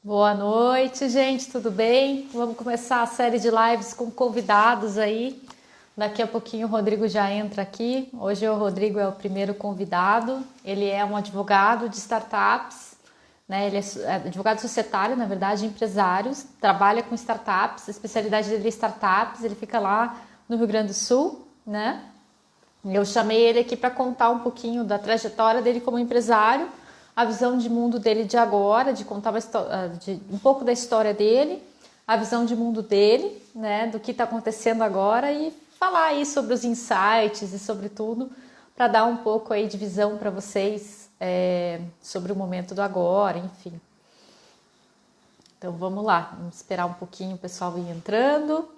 Boa noite, gente, tudo bem? Vamos começar a série de lives com convidados aí. Daqui a pouquinho o Rodrigo já entra aqui. Hoje o Rodrigo é o primeiro convidado. Ele é um advogado de startups, né? Ele é advogado societário, na verdade, empresários, trabalha com startups, a especialidade dele é startups, ele fica lá no Rio Grande do Sul, né? Eu chamei ele aqui para contar um pouquinho da trajetória dele como empresário, a visão de mundo dele de agora, de contar um pouco da história dele, a visão de mundo dele, né, do que está acontecendo agora e falar aí sobre os insights e sobre tudo, para dar um pouco aí de visão para vocês sobre o momento do agora, enfim. Então vamos lá, vamos esperar um pouquinho o pessoal ir entrando.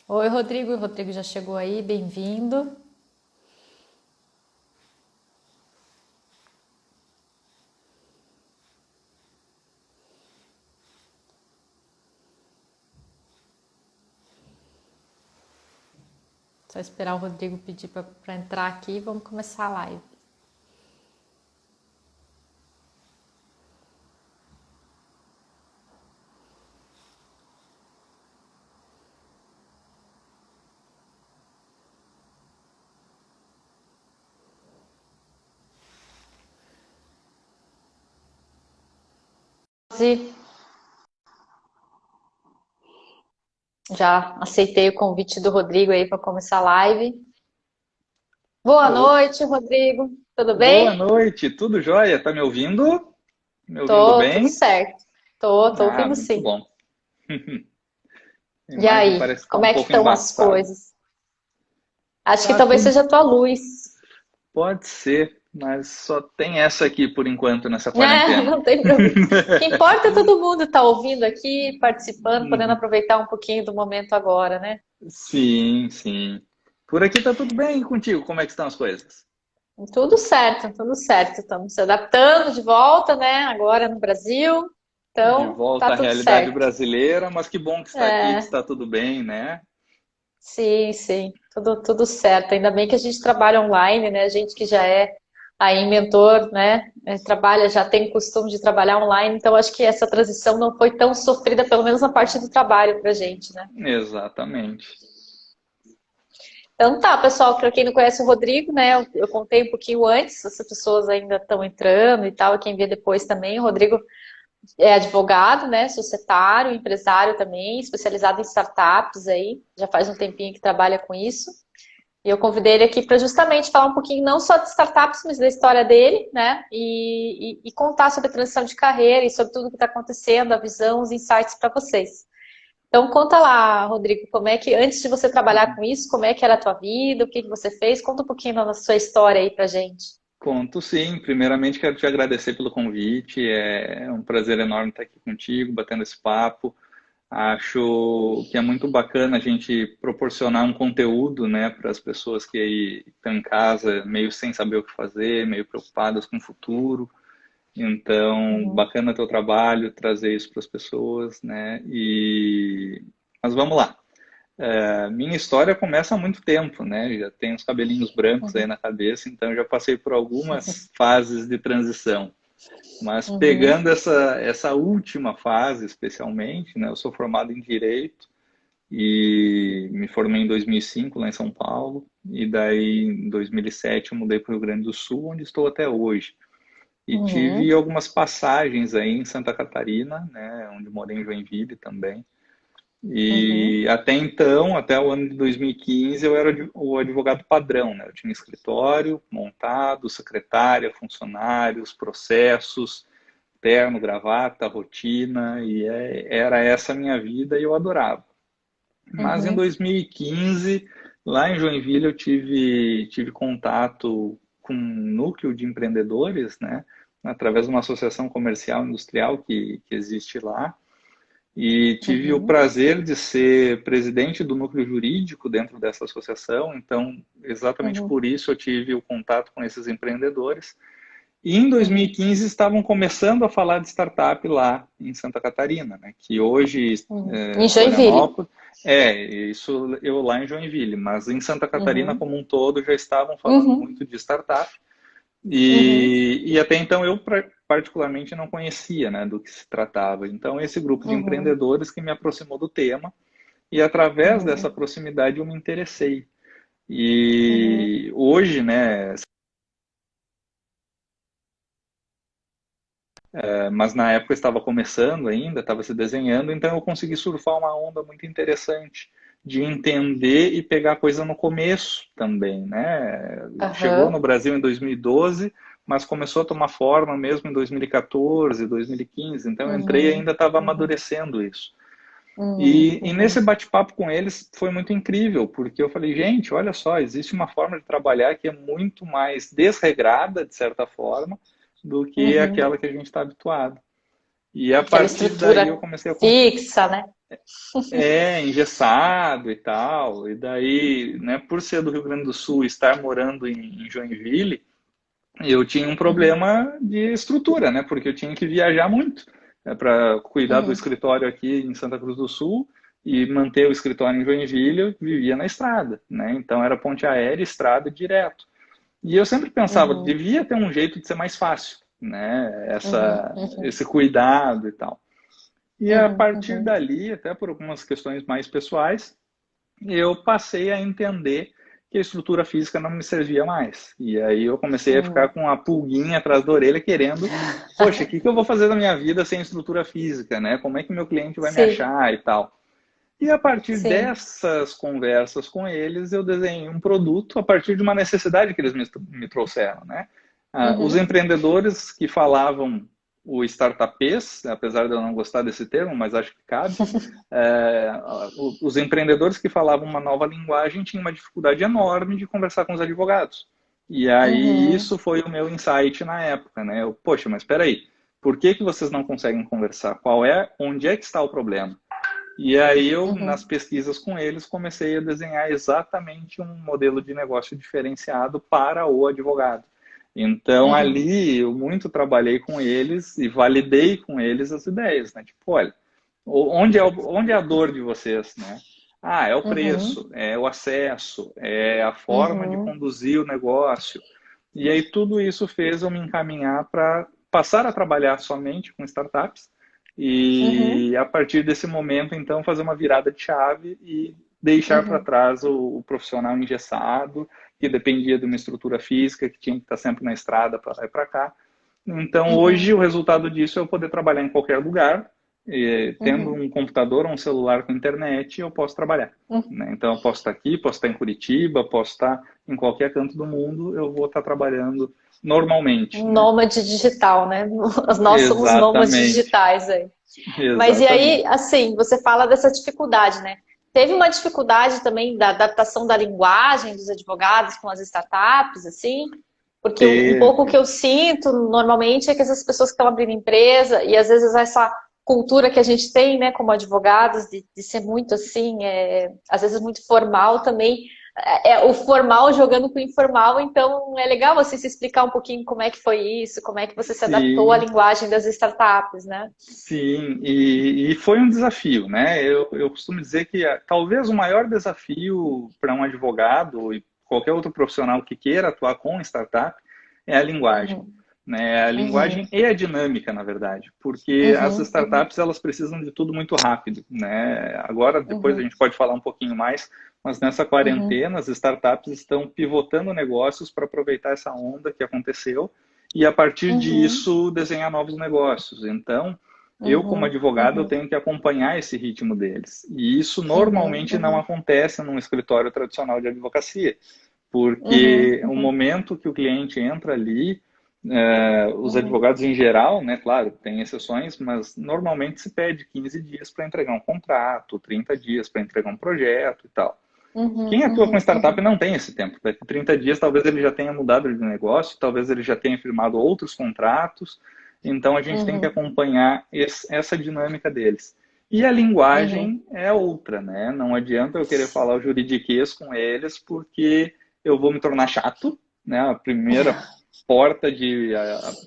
Oi, Rodrigo. O Rodrigo já chegou aí, bem-vindo. Só esperar o Rodrigo pedir para entrar aqui e vamos começar a live. Já aceitei o convite do Rodrigo aí para começar a live. Boa Ô, noite, Rodrigo. Tudo boa bem? noite, tudo jóia? Tá me ouvindo? Me ouvindo Tô, tudo bem? certo. Tô Ah, ouvindo muito sim. bom. A E imagem aí, parece estar como um é que pouco estão as embaçada. coisas? Acho que Tá talvez tudo, seja a tua luz. pode ser, mas só tem essa aqui por enquanto nessa É, quarentena. não tem problema. O que importa é todo mundo estar ouvindo aqui, participando, podendo Uhum. aproveitar um pouquinho do momento agora, né? Sim, sim. Por aqui tá tudo bem e contigo? Como é que estão as coisas? Tudo certo, tudo certo. Estamos se adaptando de volta, né? Agora no Brasil. De Então, tá volta à tudo realidade certo. brasileira, mas que bom que está aqui, que É, está tudo bem, né? sim, sim, tudo certo. Ainda bem que a gente trabalha online, né? A gente que já é aí mentor, né? Trabalha, já tem o costume de trabalhar online, então acho que essa transição não foi tão sofrida, pelo menos na parte do trabalho pra gente, né? Exatamente. Então tá, pessoal, para quem não conhece o Rodrigo, né? Eu contei um pouquinho antes, as pessoas ainda estão entrando e tal, quem vê depois também. O Rodrigo é advogado, né? Societário, empresário também, especializado em startups aí, já faz um tempinho que trabalha com isso. E eu convidei ele aqui para justamente falar um pouquinho não só de startups, mas da história dele, né? E contar sobre a transição de carreira e sobre tudo o que está acontecendo, a visão, os insights para vocês. Então conta lá, Rodrigo, como é que, antes de você trabalhar com isso, como é que era a tua vida, o que que você fez? Conta um pouquinho da sua história aí pra gente. Conto sim. Primeiramente, quero te agradecer pelo convite. É um prazer enorme estar aqui contigo, batendo esse papo. Acho que é muito bacana a gente proporcionar um conteúdo, né, para as pessoas que aí estão em casa, meio sem saber o que fazer, meio preocupadas com o futuro. Então, Uhum, bacana teu trabalho, trazer isso para as pessoas, né? Mas vamos lá. Minha história começa há muito tempo, né? Já tenho os cabelinhos brancos aí uhum, na cabeça, então já passei por algumas fases de transição. Mas uhum, pegando essa última fase, especialmente, né? Eu sou formado em Direito e me formei em 2005 lá em São Paulo. E daí, em 2007, eu mudei para o Rio Grande do Sul, onde estou até hoje. E tive uhum, algumas passagens aí em Santa Catarina, né? Onde morei em Joinville também. uhum, E até então, até o ano de 2015, eu era o advogado padrão, né? Eu tinha escritório montado, secretária, funcionários, processos, terno, gravata, rotina, era essa a minha vida e eu adorava. Mas em Uhum. 2015, lá em Joinville, eu tive contato com um núcleo de empreendedores, né? Através de uma associação comercial industrial que existe lá. E tive o Uhum. prazer de ser presidente do núcleo jurídico dentro dessa associação. Então, exatamente Uhum. por isso eu tive o contato com esses empreendedores. E em Uhum. 2015 estavam começando a falar de startup lá em Santa Catarina, né? Que hoje Uhum. Em Joinville. Florianópolis isso eu lá em Joinville, mas em Santa Catarina Uhum. como um todo já estavam falando Uhum. muito de startup. Uhum. E até então eu particularmente não conhecia, né, do que se tratava. Então esse grupo de Uhum. empreendedores que me aproximou do tema e através dessa Uhum. proximidade eu me interessei. Uhum. E hoje, né, mas na época estava começando ainda, estava se desenhando, então eu consegui surfar uma onda muito interessante de entender e pegar a coisa no começo também, né? Chegou no Aham. Brasil em 2012, mas começou a tomar forma mesmo em 2014, 2015, então eu entrei e Uhum. ainda estava Uhum. amadurecendo isso. Uhum. E nesse Uhum. bate-papo com eles foi muito incrível, porque eu falei, gente, olha só, existe uma forma de trabalhar que é muito mais desregrada, de certa forma, do que Uhum. aquela que a gente está habituado. E a Aquela partir daí eu estrutura comecei a fixa, né? engessado e tal. E daí, né, por ser do Rio Grande do Sul e estar morando em Joinville, eu tinha um Uhum. problema de estrutura, né? Porque eu tinha que viajar muito para cuidar do Uhum. escritório aqui em Santa Cruz do Sul e manter o escritório em Joinville, eu vivia na estrada, né? Então era ponte aérea, estrada direto. E eu sempre pensava, Uhum. devia ter um jeito de ser mais fácil, né? Uhum. Uhum. Esse cuidado e tal. E a Uhum. partir Uhum. dali, até por algumas questões mais pessoais, eu passei a entender que a estrutura física não me servia mais. E aí eu comecei a ficar Uhum. com a pulguinha atrás da orelha querendo, poxa, o que eu vou fazer da minha vida sem estrutura física, né? Como é que meu cliente vai me Sim, achar e tal. E a partir sim. dessas conversas com eles, eu desenhei um produto a partir de uma necessidade que eles me trouxeram, né? Os Uhum. empreendedores que falavam o startupês, apesar de eu não gostar desse termo, mas acho que cabe, é, os empreendedores que falavam uma nova linguagem tinham uma dificuldade enorme de conversar com os advogados. E aí Uhum. isso foi o meu insight na época, né? Eu, poxa, mas espera aí, por que que vocês não conseguem conversar? Onde é que está o problema? E aí eu, nas Uhum. pesquisas com eles, comecei a desenhar exatamente um modelo de negócio diferenciado para o advogado. Então Uhum. ali eu muito trabalhei com eles e validei com eles as ideias, né? Tipo, olha, onde é a dor de vocês, né? Ah, é o Uhum. preço, é o acesso, é a forma de Uhum. conduzir o negócio. E aí tudo isso fez eu me encaminhar para passar a trabalhar somente com startups Uhum. e a partir desse momento, então, fazer uma virada de chave e deixar para Uhum. trás o profissional engessado, que dependia de uma estrutura física, que tinha que estar sempre na estrada para lá e para cá. Então, hoje, Uhum. o resultado disso é eu poder trabalhar em qualquer lugar, tendo Uhum. um computador ou um celular com internet, eu posso trabalhar. Uhum. Né? Então, eu posso estar aqui, posso estar em Curitiba, posso estar em qualquer canto do mundo, eu vou estar trabalhando normalmente. Né? Nômade digital, né? Nós somos nômades Exatamente, digitais aí. Mas e aí, exatamente. assim, você fala dessa dificuldade, né? Teve uma dificuldade também da adaptação da linguagem dos advogados com as startups, assim? Porque um pouco o que Teve. eu sinto normalmente é que essas pessoas que estão abrindo empresa e às vezes essa cultura que a gente tem, né, como advogados, de ser muito assim, às vezes muito formal também, é o formal jogando com o informal, então é legal você se explicar um pouquinho como é que foi isso, como é que você se adaptou à Sim, linguagem das startups, né? sim, e foi um desafio, né? Eu costumo dizer que talvez o maior desafio para um advogado e qualquer outro profissional que queira atuar com startup é a linguagem, Uhum, né? A linguagem uhum, e a dinâmica, na verdade, porque as uhum, uhum, startups elas precisam de tudo muito rápido, né? Agora, depois a uhum, gente pode falar um pouquinho mais, mas nessa uhum, quarentena as startups estão pivotando negócios para aproveitar essa onda que aconteceu e a partir uhum, disso desenhar novos negócios. Então eu, como uhum, advogado, eu uhum, tenho que acompanhar esse ritmo deles. E isso uhum, normalmente não uhum, acontece num escritório tradicional de advocacia, uhum, porque o uhum, momento que o cliente entra ali, Os advogados em geral, né, claro, tem exceções, mas normalmente se pede 15 dias para entregar um contrato, 30 dias para entregar um projeto e tal. Quem atua com startup não tem esse tempo. Daqui 30 dias talvez ele já tenha mudado de negócio, talvez ele já tenha firmado outros contratos. Então a gente tem que acompanhar essa dinâmica deles. E a linguagem é outra, né? Não adianta eu querer falar o juridiquês com eles porque eu vou me tornar chato, né? A primeira porta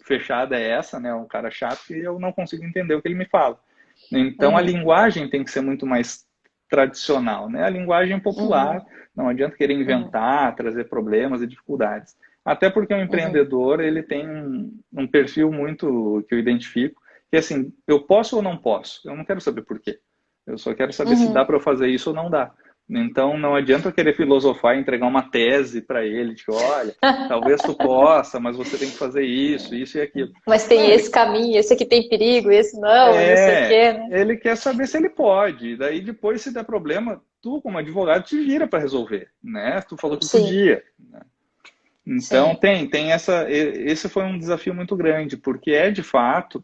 fechada é essa, né? Um cara chato e eu não consigo entender o que ele me fala. Então a linguagem tem que ser muito mais tradicional, né? A linguagem popular, não adianta querer inventar, trazer problemas e dificuldades. Até porque o empreendedor, ele tem um perfil muito que eu identifico, que é assim, eu posso ou não posso? Eu não quero saber por quê. Eu só quero saber se dá para eu fazer isso ou não dá. Então, não adianta eu querer filosofar e entregar uma tese para ele, de olha, talvez tu possa, mas você tem que fazer isso e aquilo. Mas tem esse caminho, esse aqui tem perigo, esse não, não sei o quê, né? Ele quer saber se ele pode. Daí, depois, se der problema, tu, como advogado, te vira para resolver, né? Tu falou que podia. Né? Então, tem essa... Esse foi um desafio muito grande, porque é, de fato,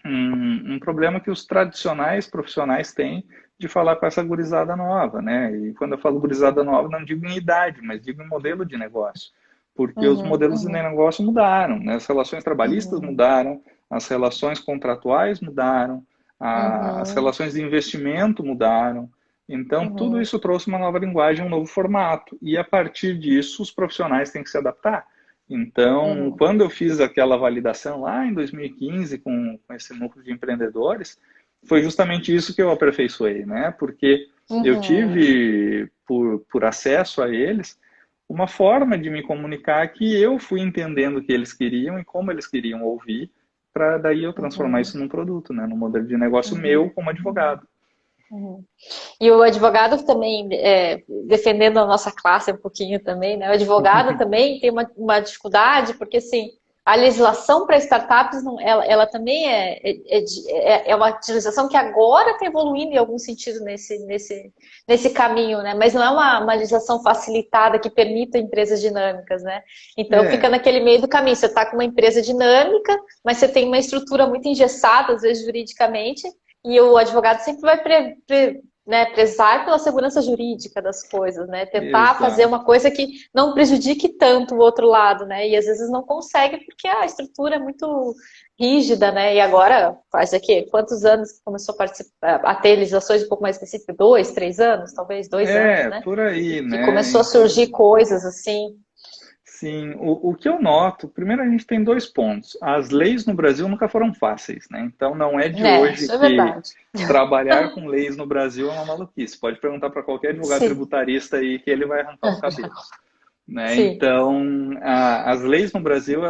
um problema que os tradicionais profissionais têm de falar com essa gurizada nova, né? E quando eu falo gurizada nova, não digo em idade, mas digo em modelo de negócio. Porque os modelos de negócio mudaram, né? As relações trabalhistas mudaram, as relações contratuais mudaram, as relações de investimento mudaram. Então, tudo isso trouxe uma nova linguagem, um novo formato. E, a partir disso, os profissionais têm que se adaptar. Então, quando eu fiz aquela validação lá em 2015 com esse núcleo de empreendedores, foi justamente isso que eu aperfeiçoei, né? Porque eu tive, por acesso a eles, uma forma de me comunicar que eu fui entendendo o que eles queriam e como eles queriam ouvir, para daí eu transformar isso num produto, né? Num modelo de negócio meu como advogado. E o advogado também, defendendo a nossa classe um pouquinho também, né? O advogado também tem uma dificuldade, porque assim, a legislação para startups, ela também é uma legislação que agora está evoluindo em algum sentido nesse caminho, né? Mas não é uma legislação facilitada que permita empresas dinâmicas, né? Então fica naquele meio do caminho. Você está com uma empresa dinâmica, mas você tem uma estrutura muito engessada, às vezes juridicamente, e o advogado sempre vai prezar pela segurança jurídica das coisas, né? Tentar fazer uma coisa que não prejudique tanto o outro lado, né? E às vezes não consegue porque a estrutura é muito rígida, né? E agora, faz aqui, quantos anos que começou a ter legislações um pouco mais específicas? 2, 3 anos? Talvez 2 anos, né? Por aí, né? Que começou a surgir coisas assim. Sim, o que eu noto, primeiro a gente tem 2 pontos. As leis no Brasil nunca foram fáceis, né? Então não é de hoje que trabalhar com leis no Brasil é uma maluquice. Pode perguntar para qualquer advogado tributarista aí que ele vai arrancar os cabelos. Né? Então, as leis no Brasil,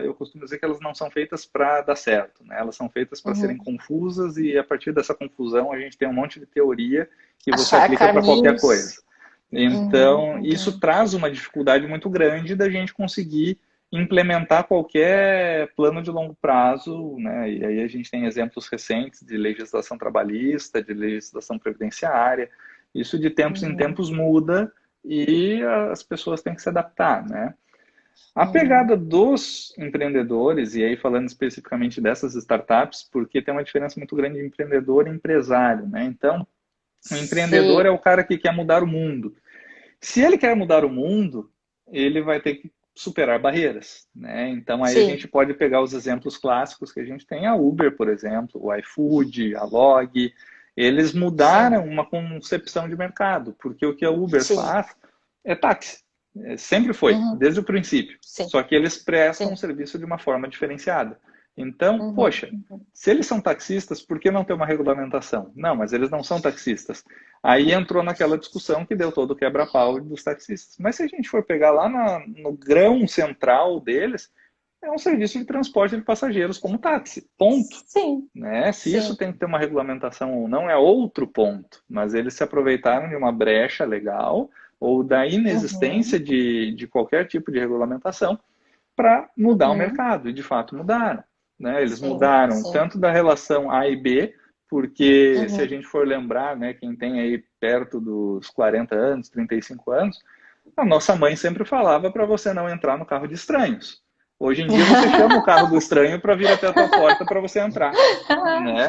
eu costumo dizer que elas não são feitas para dar certo, né? Elas são feitas para serem confusas e a partir dessa confusão a gente tem um monte de teoria que você aplica para qualquer coisa. Então, isso traz uma dificuldade muito grande da gente conseguir implementar qualquer plano de longo prazo, né? E aí a gente tem exemplos recentes de legislação trabalhista, de legislação previdenciária. Isso de tempos em tempos muda e as pessoas têm que se adaptar, né? A pegada dos empreendedores, e aí falando especificamente dessas startups, porque tem uma diferença muito grande de empreendedor e empresário, né? Então, o empreendedor é o cara que quer mudar o mundo. Se ele quer mudar o mundo, ele vai ter que superar barreiras, né? Então aí a gente pode pegar os exemplos clássicos que a gente tem, a Uber, por exemplo, o iFood, a Log, eles mudaram uma concepção de mercado, porque o que a Uber faz é táxi. Sempre foi, desde o princípio. Só que eles prestam um serviço de uma forma diferenciada. Então, poxa, se eles são taxistas, por que não ter uma regulamentação? Não, mas eles não são taxistas. Aí entrou naquela discussão que deu todo o quebra-pau dos taxistas. Mas se a gente for pegar lá no grão central deles, é um serviço de transporte de passageiros como táxi, ponto. Né? Se isso tem que ter uma regulamentação ou não, é outro ponto. Mas eles se aproveitaram de uma brecha legal ou da inexistência de qualquer tipo de regulamentação para mudar o mercado. E, de fato, mudaram. Né? Eles mudaram tanto da relação A e B, porque se a gente for lembrar, né, quem tem aí perto dos 40 anos, 35 anos, a nossa mãe sempre falava para você não entrar no carro de estranhos. Hoje em dia você chama o carro do estranho para vir até a tua porta para você entrar, né?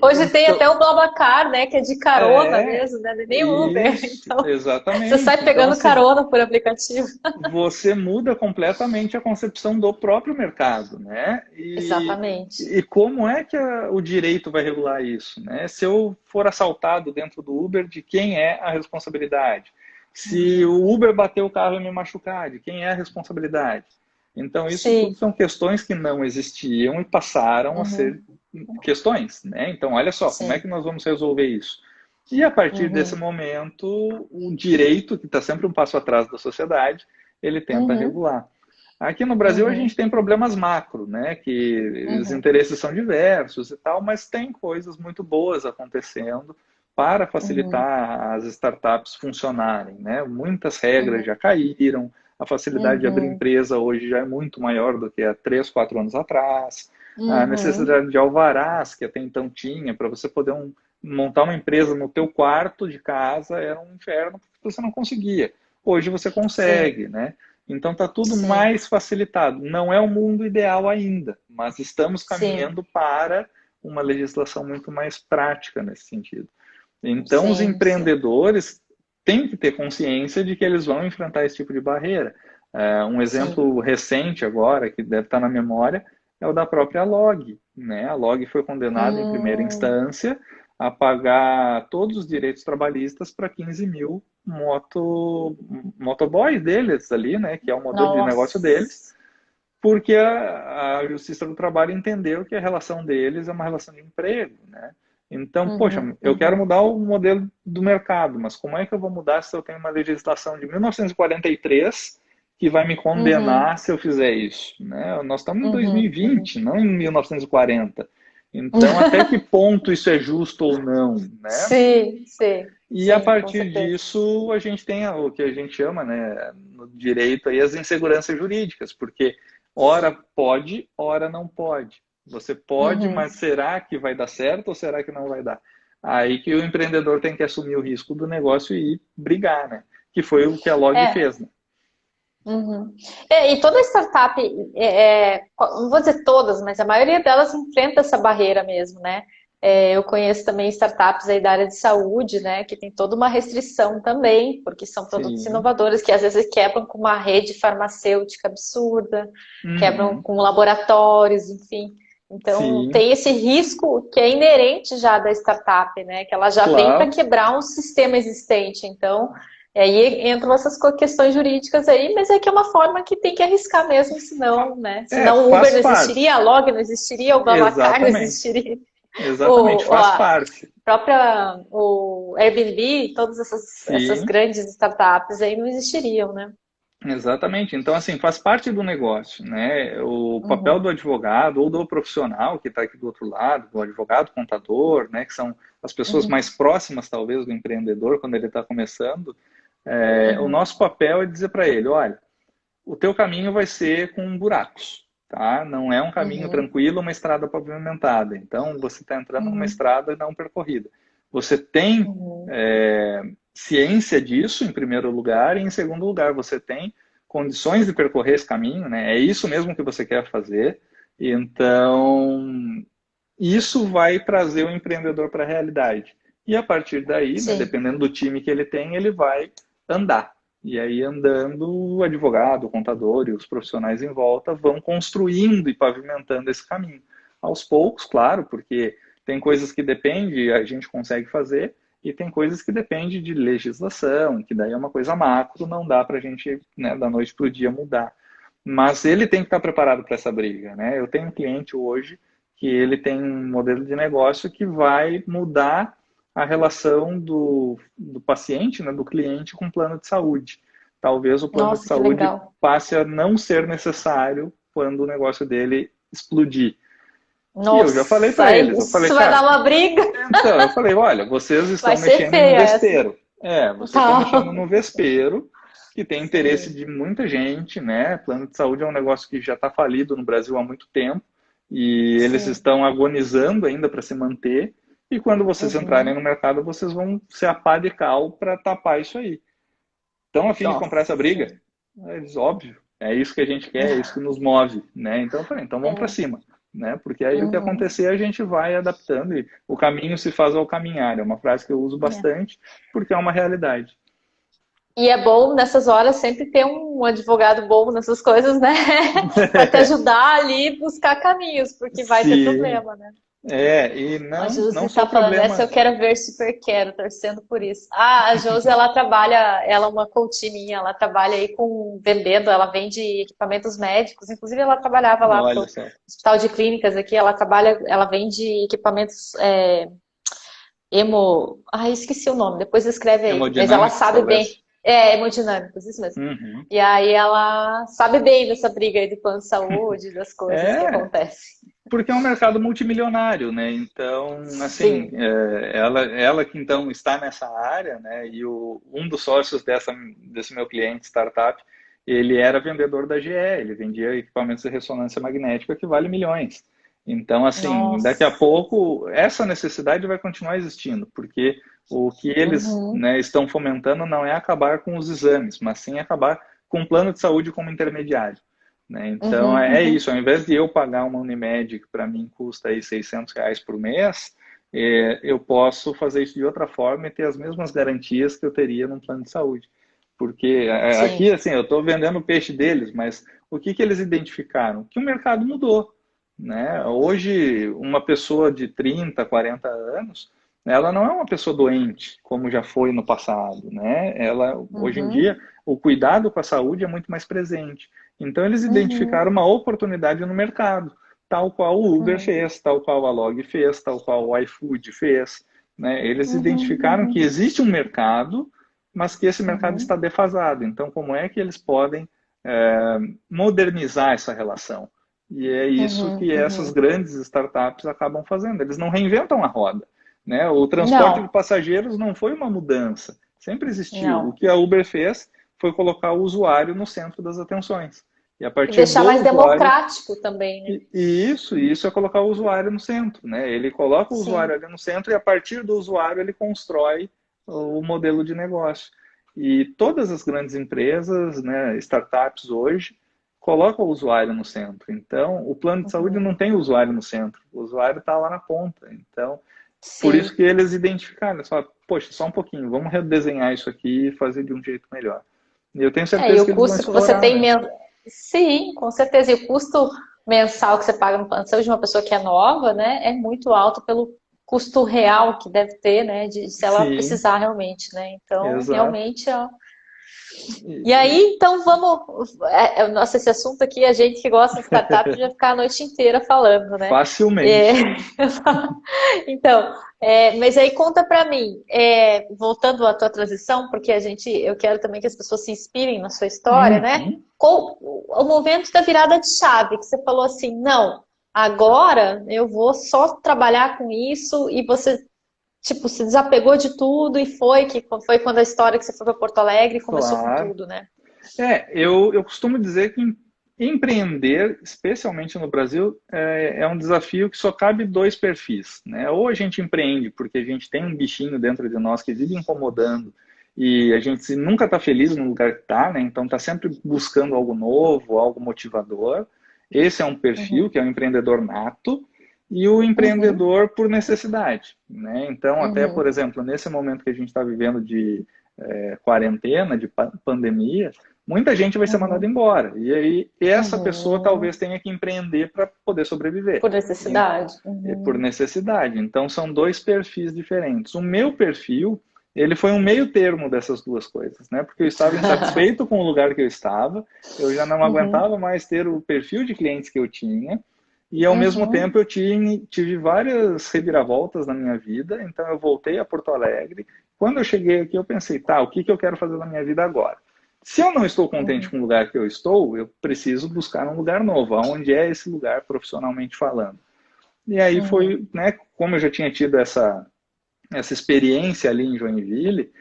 Hoje tem Então, até o BlaBlaCar, né? Que é de carona é mesmo, né? Nem Uber. isso, Então, você sai exatamente. Então, pegando assim, carona por aplicativo. você muda completamente a concepção do próprio mercado, né? Exatamente. E como é que o direito vai regular isso, né? Se eu for assaltado dentro do Uber, de quem é a responsabilidade? Se o Uber bater o carro e me machucar, de quem é a responsabilidade? Então, isso tudo Sim. são questões que não existiam e passaram a ser Uhum. questões, né? Então, olha só, como é Sim. que nós vamos resolver isso? E a partir desse Uhum. momento, o direito, que está sempre um passo atrás da sociedade, ele tenta Uhum. regular. Aqui no Brasil a gente Uhum. tem problemas macro, né? Que os Uhum. interesses são diversos e tal, mas tem coisas muito boas acontecendo para Uhum. facilitar as startups funcionarem, né? Muitas regras Uhum. já caíram, a facilidade de abrir Uhum. empresa hoje já é muito maior do que há 3, 4 anos atrás. A Uhum. necessidade de alvarás que até então tinha para você poder montar uma empresa no teu quarto de casa era um inferno porque você não conseguia. Hoje você Sim. consegue, né? Então está tudo Sim. mais facilitado. Não é o mundo ideal ainda, mas estamos Sim. caminhando para uma legislação muito mais prática nesse sentido. Então os Sim. Sim. empreendedores têm que ter consciência de que eles vão enfrentar esse tipo de barreira. Um Sim. exemplo recente agora, que deve estar na memória, é o da própria Log, né? A Log foi condenada em primeira Hum. instância a pagar todos os direitos trabalhistas para 15 mil motoboys deles ali, né? Que é o modelo de negócio deles, Nossa. porque a Justiça do Trabalho entendeu que a relação deles é uma relação de emprego, né? Então, poxa, Uhum. eu quero Uhum. mudar o modelo do mercado, mas como é que eu vou mudar se eu tenho uma legislação de 1943 que vai me Uhum. condenar se eu fizer isso, né? Nós estamos em Uhum. Uhum. 2020, não em 1940. Então, até que ponto isso é justo ou não, né? Sim, sim, E a sim, com partir certeza. disso, a gente tem o que a gente chama, né, no direito aí, as inseguranças jurídicas, porque ora pode, ora não pode. Você pode, Uhum. mas será que vai dar certo ou será que não vai dar? Aí que o empreendedor tem que assumir o risco do negócio e brigar, né? Que foi o que a Log É, fez, né? uhum. E toda startup, não vou dizer todas, mas a maioria delas enfrenta essa barreira mesmo, né? Eu conheço também startups aí da área de saúde, né, que tem toda uma restrição também, porque são produtos Sim. inovadores que às vezes quebram com uma rede farmacêutica absurda, quebram Uhum. com laboratórios, enfim. Então, Sim, tem esse risco que é inerente já da startup, né? Que ela já vem para claro. quebrar um sistema existente. Então, aí entram essas questões jurídicas aí, mas é que é uma forma que tem que arriscar mesmo, senão, né? Senão o Uber Faz não parte. existiria, a Log não existiria, o BlaBlaCar não Exatamente. existiria, Exatamente, faz a parte. própria o Airbnb, todas essas Sim. grandes startups aí não existiriam, né? Exatamente. Então, assim, faz parte do negócio, né? O papel Uhum, do advogado ou do profissional que está aqui do outro lado, do advogado, contador, né? Que são as pessoas uhum, mais próximas, talvez, do empreendedor quando ele está começando. O uhum, nosso papel é dizer para ele, olha, o teu caminho vai ser com buracos, tá? Não é um caminho uhum, tranquilo, uma estrada pavimentada. Então, você está entrando numa uhum, estrada não percorrida. Você tem uhum. ciência disso, em primeiro lugar, e em segundo lugar, você tem condições de percorrer esse caminho, né? É isso mesmo que você quer fazer. Então, isso vai trazer o empreendedor para a realidade. E a partir daí, né, Sim, dependendo do time que ele tem, ele vai andar. E aí, andando, o advogado, o contador e os profissionais em volta vão construindo e pavimentando esse caminho. Aos poucos, claro, porque tem coisas que depende, a gente consegue fazer, e tem coisas que depende de legislação, que daí é uma coisa macro, não dá para a gente, né, da noite para o dia mudar. Mas ele tem que estar preparado para essa briga, né? Eu tenho um cliente hoje que ele tem um modelo de negócio que vai mudar a relação do paciente, né, do cliente com o plano de saúde. Talvez o plano de nossa, que saúde legal. passe a não ser necessário quando o negócio dele explodir. E eu já falei Nossa, para eles, eu falei, isso vai dar cara, uma briga, então, eu falei, olha, vocês vai estão ser mexendo no feia essa. vespeiro. Vocês estão mexendo Tá. no vespeiro, que tem interesse Sim. de muita gente, né? Plano de saúde é um negócio que já está falido no Brasil há muito tempo e eles Sim. estão agonizando ainda para se manter. E quando vocês entrarem Uhum. no mercado, vocês vão ser a pá de cal para tapar isso aí. Estão a fim de comprar essa Nossa. briga? Eles, óbvio. É isso que a gente quer, é isso que nos move, né? Então, eu falei, então vamos para É. cima, né? Porque aí o que Uhum. acontecer a gente vai adaptando e o caminho se faz ao caminhar. É uma frase que eu uso É. bastante porque é uma realidade. E é bom nessas horas sempre ter um advogado bom nessas coisas, né? Para te ajudar ali buscar caminhos, porque vai ter Sim, problema, né? e A não Josi só tá falando, essa problema. eu quero ver, super quero, torcendo por isso. Ah, a Josi, ela trabalha, ela é uma coach minha, ela trabalha aí com vendendo, ela vende equipamentos médicos, inclusive ela trabalhava lá Olha pro só, Hospital de Clínicas aqui, ela trabalha, ela vende equipamentos esqueci o nome, depois escreve aí, mas ela hemodinâmicos, sabe bem, talvez. hemodinâmicos, isso mesmo. Uhum. E aí ela sabe bem dessa briga aí do plano de saúde, das coisas que É, acontecem. porque é um mercado multimilionário, né? Então, assim, Sim. ela que então está nessa área, né? E um dos sócios desse meu cliente startup, ele era vendedor da GE, ele vendia equipamentos de ressonância magnética que vale milhões. Então, assim, daqui a Nossa. pouco essa necessidade vai continuar existindo, porque o que eles, Uhum. né, estão fomentando não é acabar com os exames, mas sim acabar com o plano de saúde como intermediário, né? Então Uhum, é uhum, isso, ao invés de eu pagar uma Unimed que para mim custa aí R$ 600 por mês, eu posso fazer isso de outra forma e ter as mesmas garantias que eu teria num plano de saúde. Porque aqui, sim. assim, eu estou vendendo o peixe deles, mas o que eles identificaram? Que o mercado mudou, né? Hoje, uma pessoa de 30, 40 anos, ela não é uma pessoa doente, como já foi no passado, né? Hoje em Uhum, dia, o cuidado com a saúde é muito mais presente. Então, eles uhum, identificaram uma oportunidade no mercado, tal qual o Uber uhum, fez, tal qual a Log fez, tal qual o iFood fez, né? Eles uhum, identificaram que uhum, existe um mercado, mas que esse mercado está uhum, defasado. Então, como é que eles podem modernizar essa relação? E é isso uhum, que essas uhum. grandes startups acabam fazendo. Eles não reinventam a roda, né? O transporte de Não, passageiros não foi uma mudança, sempre existiu. O não. que a Uber fez foi colocar o usuário no centro das atenções. E a E partir deixar do mais usuário, democrático também, né? e isso é colocar o usuário no centro, né? Ele coloca o usuário Sim. ali no centro e a partir do usuário ele constrói o modelo de negócio. E todas as grandes empresas, né, startups hoje, colocam o usuário no centro. Então, o plano de saúde Uhum, não tem o usuário no centro, o usuário está lá na ponta. Então, por isso sim. que eles identificaram, eles falam, poxa, só um pouquinho, vamos redesenhar isso aqui e fazer de um jeito melhor. E eu tenho E certeza o que eles vão custo que você estourar, tem, né? sim, com certeza. E o custo mensal que você paga no plano de saúde de uma pessoa que é nova, né, é muito alto pelo custo real que deve ter, né, de se ela Sim, precisar realmente, né? Então, exato. realmente, ó. E aí, E então vamos. Nossa, esse assunto aqui, a gente que gosta de startup já ficar a noite inteira falando, né? É, facilmente. então, mas aí conta pra mim, voltando à tua transição, porque eu quero também que as pessoas se inspirem na sua história, né? Uhum. Qual o momento da virada de chave, que você falou assim, não, agora eu vou só trabalhar com isso e você tipo, se desapegou de tudo e foi quando a história que você foi para Porto Alegre começou com Claro. tudo, né? Eu costumo dizer que empreender, especialmente no Brasil, é um desafio que só cabe dois perfis, né? Ou a gente empreende porque a gente tem um bichinho dentro de nós que vive incomodando e a gente nunca está feliz no lugar que está, né? Então está sempre buscando algo novo, algo motivador. Esse é um perfil Uhum, que é o empreendedor nato e o uhum, empreendedor por necessidade, né? Então, até, por uhum, exemplo, nesse momento que a gente está vivendo de quarentena, de pandemia, muita gente vai ser mandada uhum, embora. E aí, essa pessoa talvez uhum. tenha que empreender para poder sobreviver. Por necessidade. Por Uhum, necessidade. Então, são dois perfis diferentes. O meu perfil, ele foi um meio termo dessas duas coisas, né? Porque eu estava insatisfeito com o lugar que eu estava, eu já não uhum, aguentava mais ter o perfil de clientes que eu tinha, e ao mesmo uhum, tempo eu tive várias reviravoltas na minha vida, então eu voltei a Porto Alegre. Quando eu cheguei aqui, eu pensei, tá, o que eu quero fazer na minha vida agora? Se eu não estou contente uhum, com o lugar que eu estou, eu preciso buscar um lugar novo. Aonde é esse lugar profissionalmente falando? E aí uhum, foi, né, como eu já tinha tido essa experiência ali em Joinville,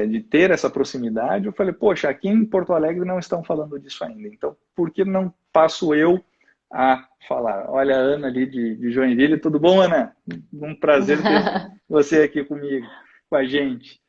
de ter essa proximidade, eu falei, poxa, aqui em Porto Alegre não estão falando disso ainda, então por que não passo eu a falar? Olha a Ana ali de Joinville, tudo bom, Ana? Um prazer ter você aqui comigo, com a gente.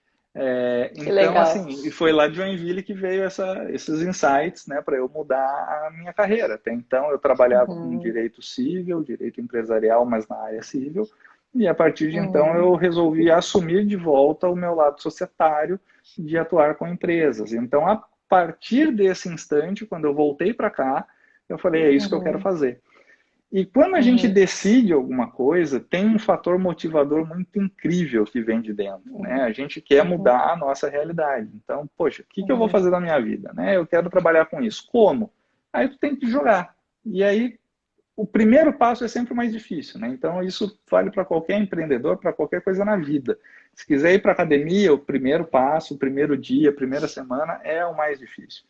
Que Então, legal. assim, e foi lá de Joinville que veio esses insights, né, para eu mudar a minha carreira. Até então, eu trabalhava com Uhum, direito civil, direito empresarial, mas na área civil. E a partir de então, uhum, eu resolvi assumir de volta o meu lado societário de atuar com empresas. Então, a partir desse instante, quando eu voltei para cá, eu falei, é isso que eu quero uhum, fazer. E quando a gente uhum, decide alguma coisa, tem um fator motivador muito incrível que vem de dentro, né? A gente quer uhum, mudar a nossa realidade. Então, poxa, o que que eu vou uhum, fazer da minha vida, né? Eu quero trabalhar com isso. Como? Aí tu tem que jogar. E aí o primeiro passo é sempre o mais difícil, né? Então isso vale para qualquer empreendedor, para qualquer coisa na vida. Se quiser ir para academia, o primeiro passo, o primeiro dia, a primeira semana é o mais difícil.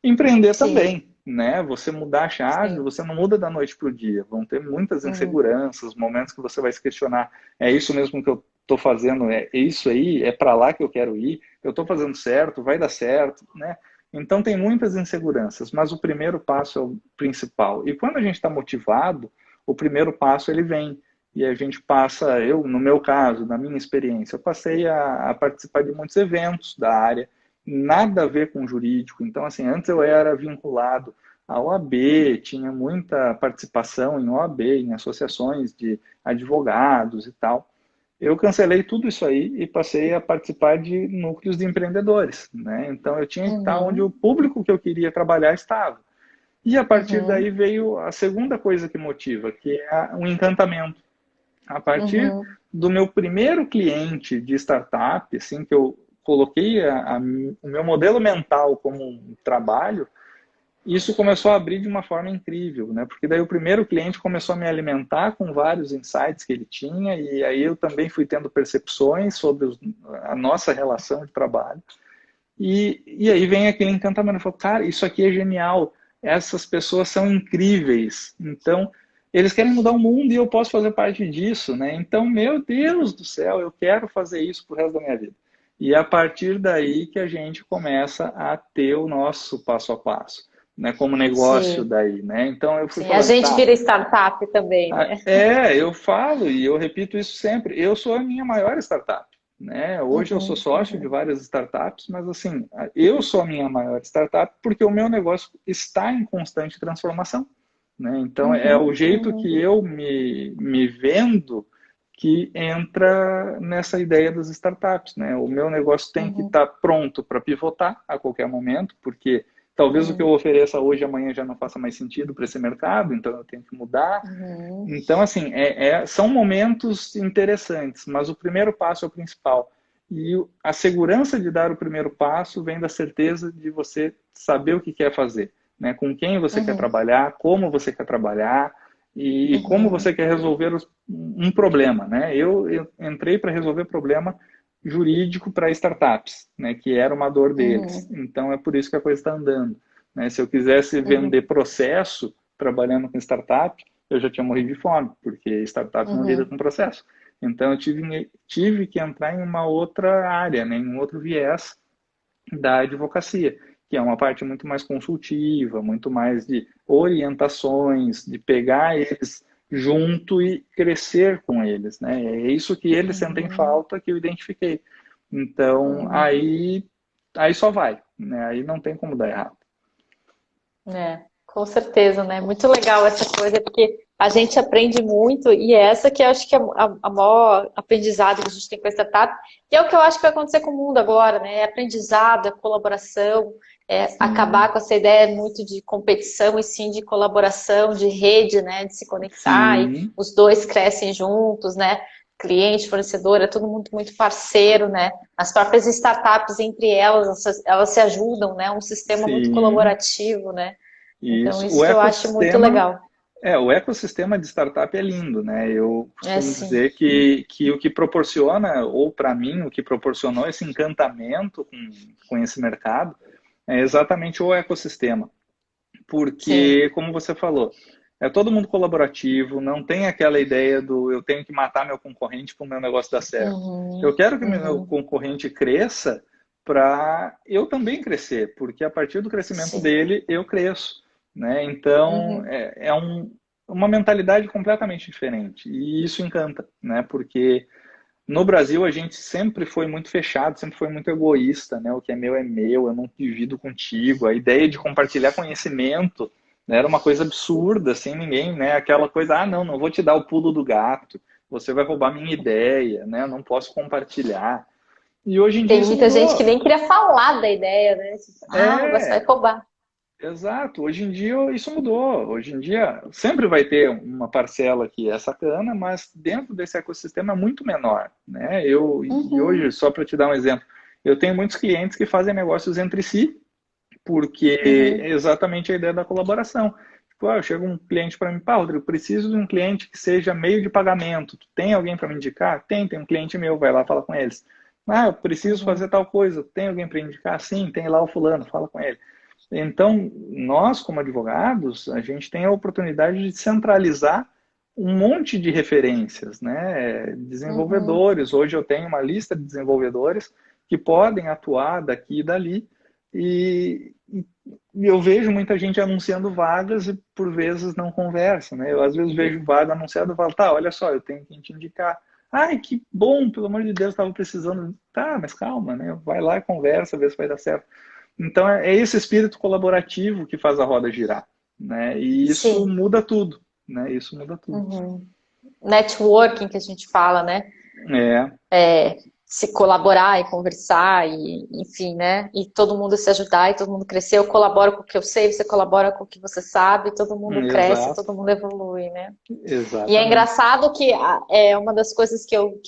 Empreender sim, também, né? Você mudar a chave, sim. você não muda da noite para o dia. Vão ter muitas Uhum, inseguranças, momentos que você vai se questionar: é isso mesmo que eu estou fazendo? É isso aí? É para lá que eu quero ir? Eu estou fazendo certo? Vai dar certo? Né? Então tem muitas inseguranças, mas o primeiro passo é o principal. E quando a gente está motivado, o primeiro passo ele vem. E a gente passa, eu, no meu caso, na minha experiência, eu passei a participar de muitos eventos da área, nada a ver com jurídico. Então, assim, antes eu era vinculado à OAB, tinha muita participação em OAB, em associações de advogados e tal. Eu cancelei tudo isso aí e passei a participar de núcleos de empreendedores, né? Então eu tinha que estar onde o uhum, público que eu queria trabalhar estava. E a partir daí uhum, veio a segunda coisa que motiva, que é o encantamento. A partir uhum, do meu primeiro cliente de startup, assim que eu coloquei o meu modelo mental como um trabalho, isso começou a abrir de uma forma incrível, né? Porque daí o primeiro cliente começou a me alimentar com vários insights que ele tinha, e aí eu também fui tendo percepções sobre a nossa relação de trabalho. E aí vem aquele encantamento. Eu falo, cara, isso aqui é genial. Essas pessoas são incríveis. Então, eles querem mudar o mundo e eu posso fazer parte disso, né? Então, meu Deus do céu, eu quero fazer isso pro resto da minha vida. E é a partir daí que a gente começa a ter o nosso passo a passo, né? Como negócio sim, daí, né? Então, eu fui sim. A falando, gente tá, vira startup também, né? eu falo e eu repito isso sempre. Eu sou a minha maior startup, né? Hoje eu sou Uhum, sócio de uhum, várias startups, mas assim, eu sou a minha maior startup porque o meu negócio está em constante transformação, né? Então é o uhum, jeito uhum, que eu me vendo que entra nessa ideia das startups, né? O meu negócio tem que uhum, estar pronto para pivotar a qualquer momento, porque talvez o que eu uhum, ofereça hoje amanhã já não faça mais sentido para esse mercado, então eu tenho que mudar. uhum, Então, assim, são momentos interessantes, mas o primeiro passo é o principal. E a segurança de dar o primeiro passo vem da certeza de você saber o que quer fazer, né? Com quem você quer uhum, trabalhar, como você quer trabalhar e como uhum, você quer resolver um problema, né? Eu entrei para resolver problema jurídico para startups, né? Que era uma dor deles. uhum, Então, é por isso que a coisa está andando, né? Se eu quisesse vender uhum, processo trabalhando com startup, eu já tinha morrido de fome, porque startup não lida uhum, com processo. Então eu tive que entrar em uma outra área, né, em um outro viés da advocacia, que é uma parte muito mais consultiva, muito mais de orientações, de pegar eles junto e crescer com eles, né? É isso que eles sentem uhum, falta que eu identifiquei. Então uhum. aí só vai, né? Aí não tem como dar errado. É, com certeza, né? Muito legal essa coisa, porque a gente aprende muito, e é essa que eu acho que é a maior aprendizado que a gente tem com a startup, e é o que eu acho que vai acontecer com o mundo agora, né? É aprendizado, é colaboração, é acabar Sim, com essa ideia muito de competição e sim de colaboração, de rede, né? De se conectar, e sim, os dois crescem juntos, né? Cliente, fornecedor, é todo mundo muito parceiro, né? As próprias startups entre elas se ajudam, né? Um sistema muito sim. colaborativo, né? Então, Isso. isso que eu acho muito legal. O ecossistema de startup é lindo, né? Eu É costumo sim. dizer que o que proporciona, ou para mim, o que proporcionou esse encantamento com esse mercado é exatamente o ecossistema. Sim. Porque, como você falou, é todo mundo colaborativo, não tem aquela ideia do eu tenho que matar meu concorrente para o meu negócio dar certo. Eu Uhum, quero que meu uhum, concorrente cresça para eu também crescer, porque a partir do crescimento sim. dele eu cresço, né? Então Uhum, uma mentalidade completamente diferente e isso encanta, né? Porque No Brasil, a gente sempre foi muito fechado, sempre foi muito egoísta, né? O que é meu, eu não divido contigo. A ideia de compartilhar conhecimento, né, era uma coisa absurda, assim, ninguém, né? Aquela coisa, não vou te dar o pulo do gato, você vai roubar minha ideia, né? Eu não posso compartilhar. E hoje em dia Tem isso muita gente que mudou. nem queria falar da ideia, né? Tipo, você vai É, roubar. exato. Hoje em dia isso mudou. Hoje em dia sempre vai ter uma parcela que é sacana, mas dentro desse ecossistema é muito menor, né? E hoje, Uhum, só para te dar um exemplo, eu tenho muitos clientes que fazem negócios entre si, porque é uhum, exatamente a ideia da colaboração. Tipo, chega um cliente para mim, Rodrigo, preciso de um cliente que seja meio de pagamento. Tu tem alguém para me indicar? Tem um cliente meu, vai lá, fala com eles. Eu preciso uhum, fazer tal coisa. Tem alguém para indicar? Sim, tem lá o fulano, fala com ele. Então, nós, como advogados, a gente tem a oportunidade de centralizar um monte de referências, né? uhum. Desenvolvedores. Hoje eu tenho uma lista de desenvolvedores que podem atuar daqui e dali. E eu vejo muita gente anunciando vagas e por vezes não conversa, né? Eu às vezes vejo vaga anunciada e falo, tá, olha só, eu tenho que te indicar. Ai, que bom, pelo amor de Deus, estava precisando. Tá, mas calma, né? Vai lá e conversa, vê se vai dar certo. Então é esse espírito colaborativo que faz a roda girar, né? E isso Sim. muda tudo, né? Isso muda tudo. Uhum. Networking que a gente fala, né? É, Se colaborar e conversar e enfim, né? E todo mundo se ajudar e todo mundo crescer. Eu colaboro com o que eu sei, você colabora com o que você sabe, todo mundo cresce, exato, todo mundo evolui, né? E é exatamente. engraçado que é uma das coisas que eu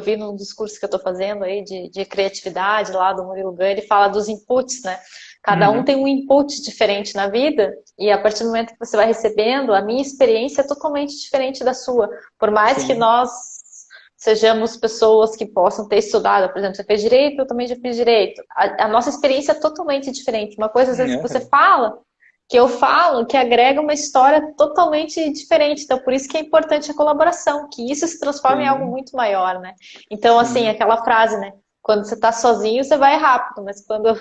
vi num dos cursos que eu estou fazendo aí de criatividade lá do Murilo Gun, ele fala dos inputs, né? Cada um Uhum, tem um input diferente na vida, e a partir do momento que você vai recebendo, a minha experiência é totalmente diferente da sua. Por mais que sim, nós sejamos pessoas que possam ter estudado, por exemplo, você fez direito, eu também já fiz direito. A nossa experiência é totalmente diferente. Uma coisa, às vezes, que você é, fala, que eu falo, que agrega uma história totalmente diferente. Então, por isso que é importante a colaboração, que isso se transforma em algo sim, muito maior, né? Então, assim, sim, aquela frase, né? Quando você está sozinho, você vai rápido, mas quando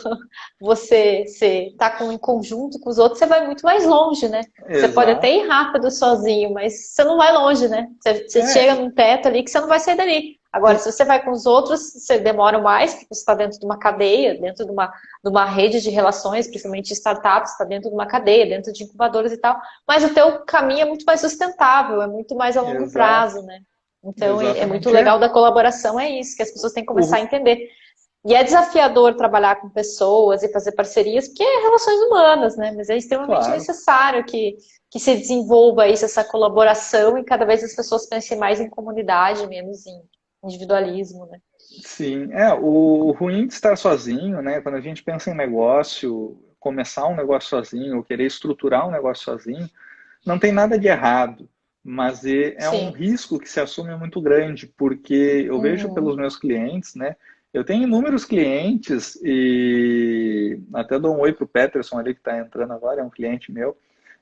você está em conjunto com os outros, você vai muito mais longe, né? Você pode até exato. ir rápido sozinho, mas você não vai longe, né? Você chega É, num teto ali que você não vai sair dali. Agora, se você vai com os outros, você demora mais, porque você está dentro de uma cadeia, dentro de uma rede de relações, principalmente startups, está dentro de uma cadeia, dentro de incubadores e tal. Mas o teu caminho é muito mais sustentável, é muito mais a longo exato, prazo, né? Então, é muito exatamente. legal da colaboração, é isso, que as pessoas têm que começar a O, entender. E é desafiador trabalhar com pessoas e fazer parcerias, porque é relações humanas, né? Mas é extremamente claro, necessário que se desenvolva isso, essa colaboração e cada vez as pessoas pensem mais em comunidade, menos em individualismo, né? sim. O ruim de estar sozinho, né? Quando a gente pensa em negócio, começar um negócio sozinho, ou querer estruturar um negócio sozinho, não tem nada de errado, mas é um Sim. risco que se assume muito grande, porque eu vejo pelos Uhum. meus clientes, né? Eu tenho inúmeros clientes e até dou um oi pro Peterson ali que está entrando agora, é um cliente meu,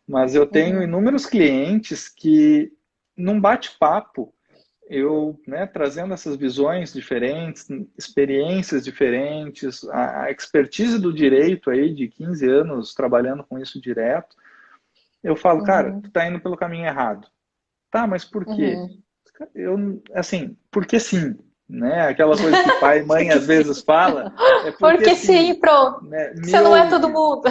mas eu tenho Uhum. inúmeros clientes que num bate-papo eu, né, trazendo essas visões diferentes, experiências diferentes, a expertise do direito aí de 15 anos trabalhando com isso direto, eu falo, cara, tu Uhum. tá indo pelo caminho errado. Tá, mas por quê? Uhum. Eu, assim, porque sim, né? Aquela coisa que pai e mãe Porque às sim. vezes fala, é porque Porque sim, sim, pronto. né? Me Você não é todo ouve, mundo.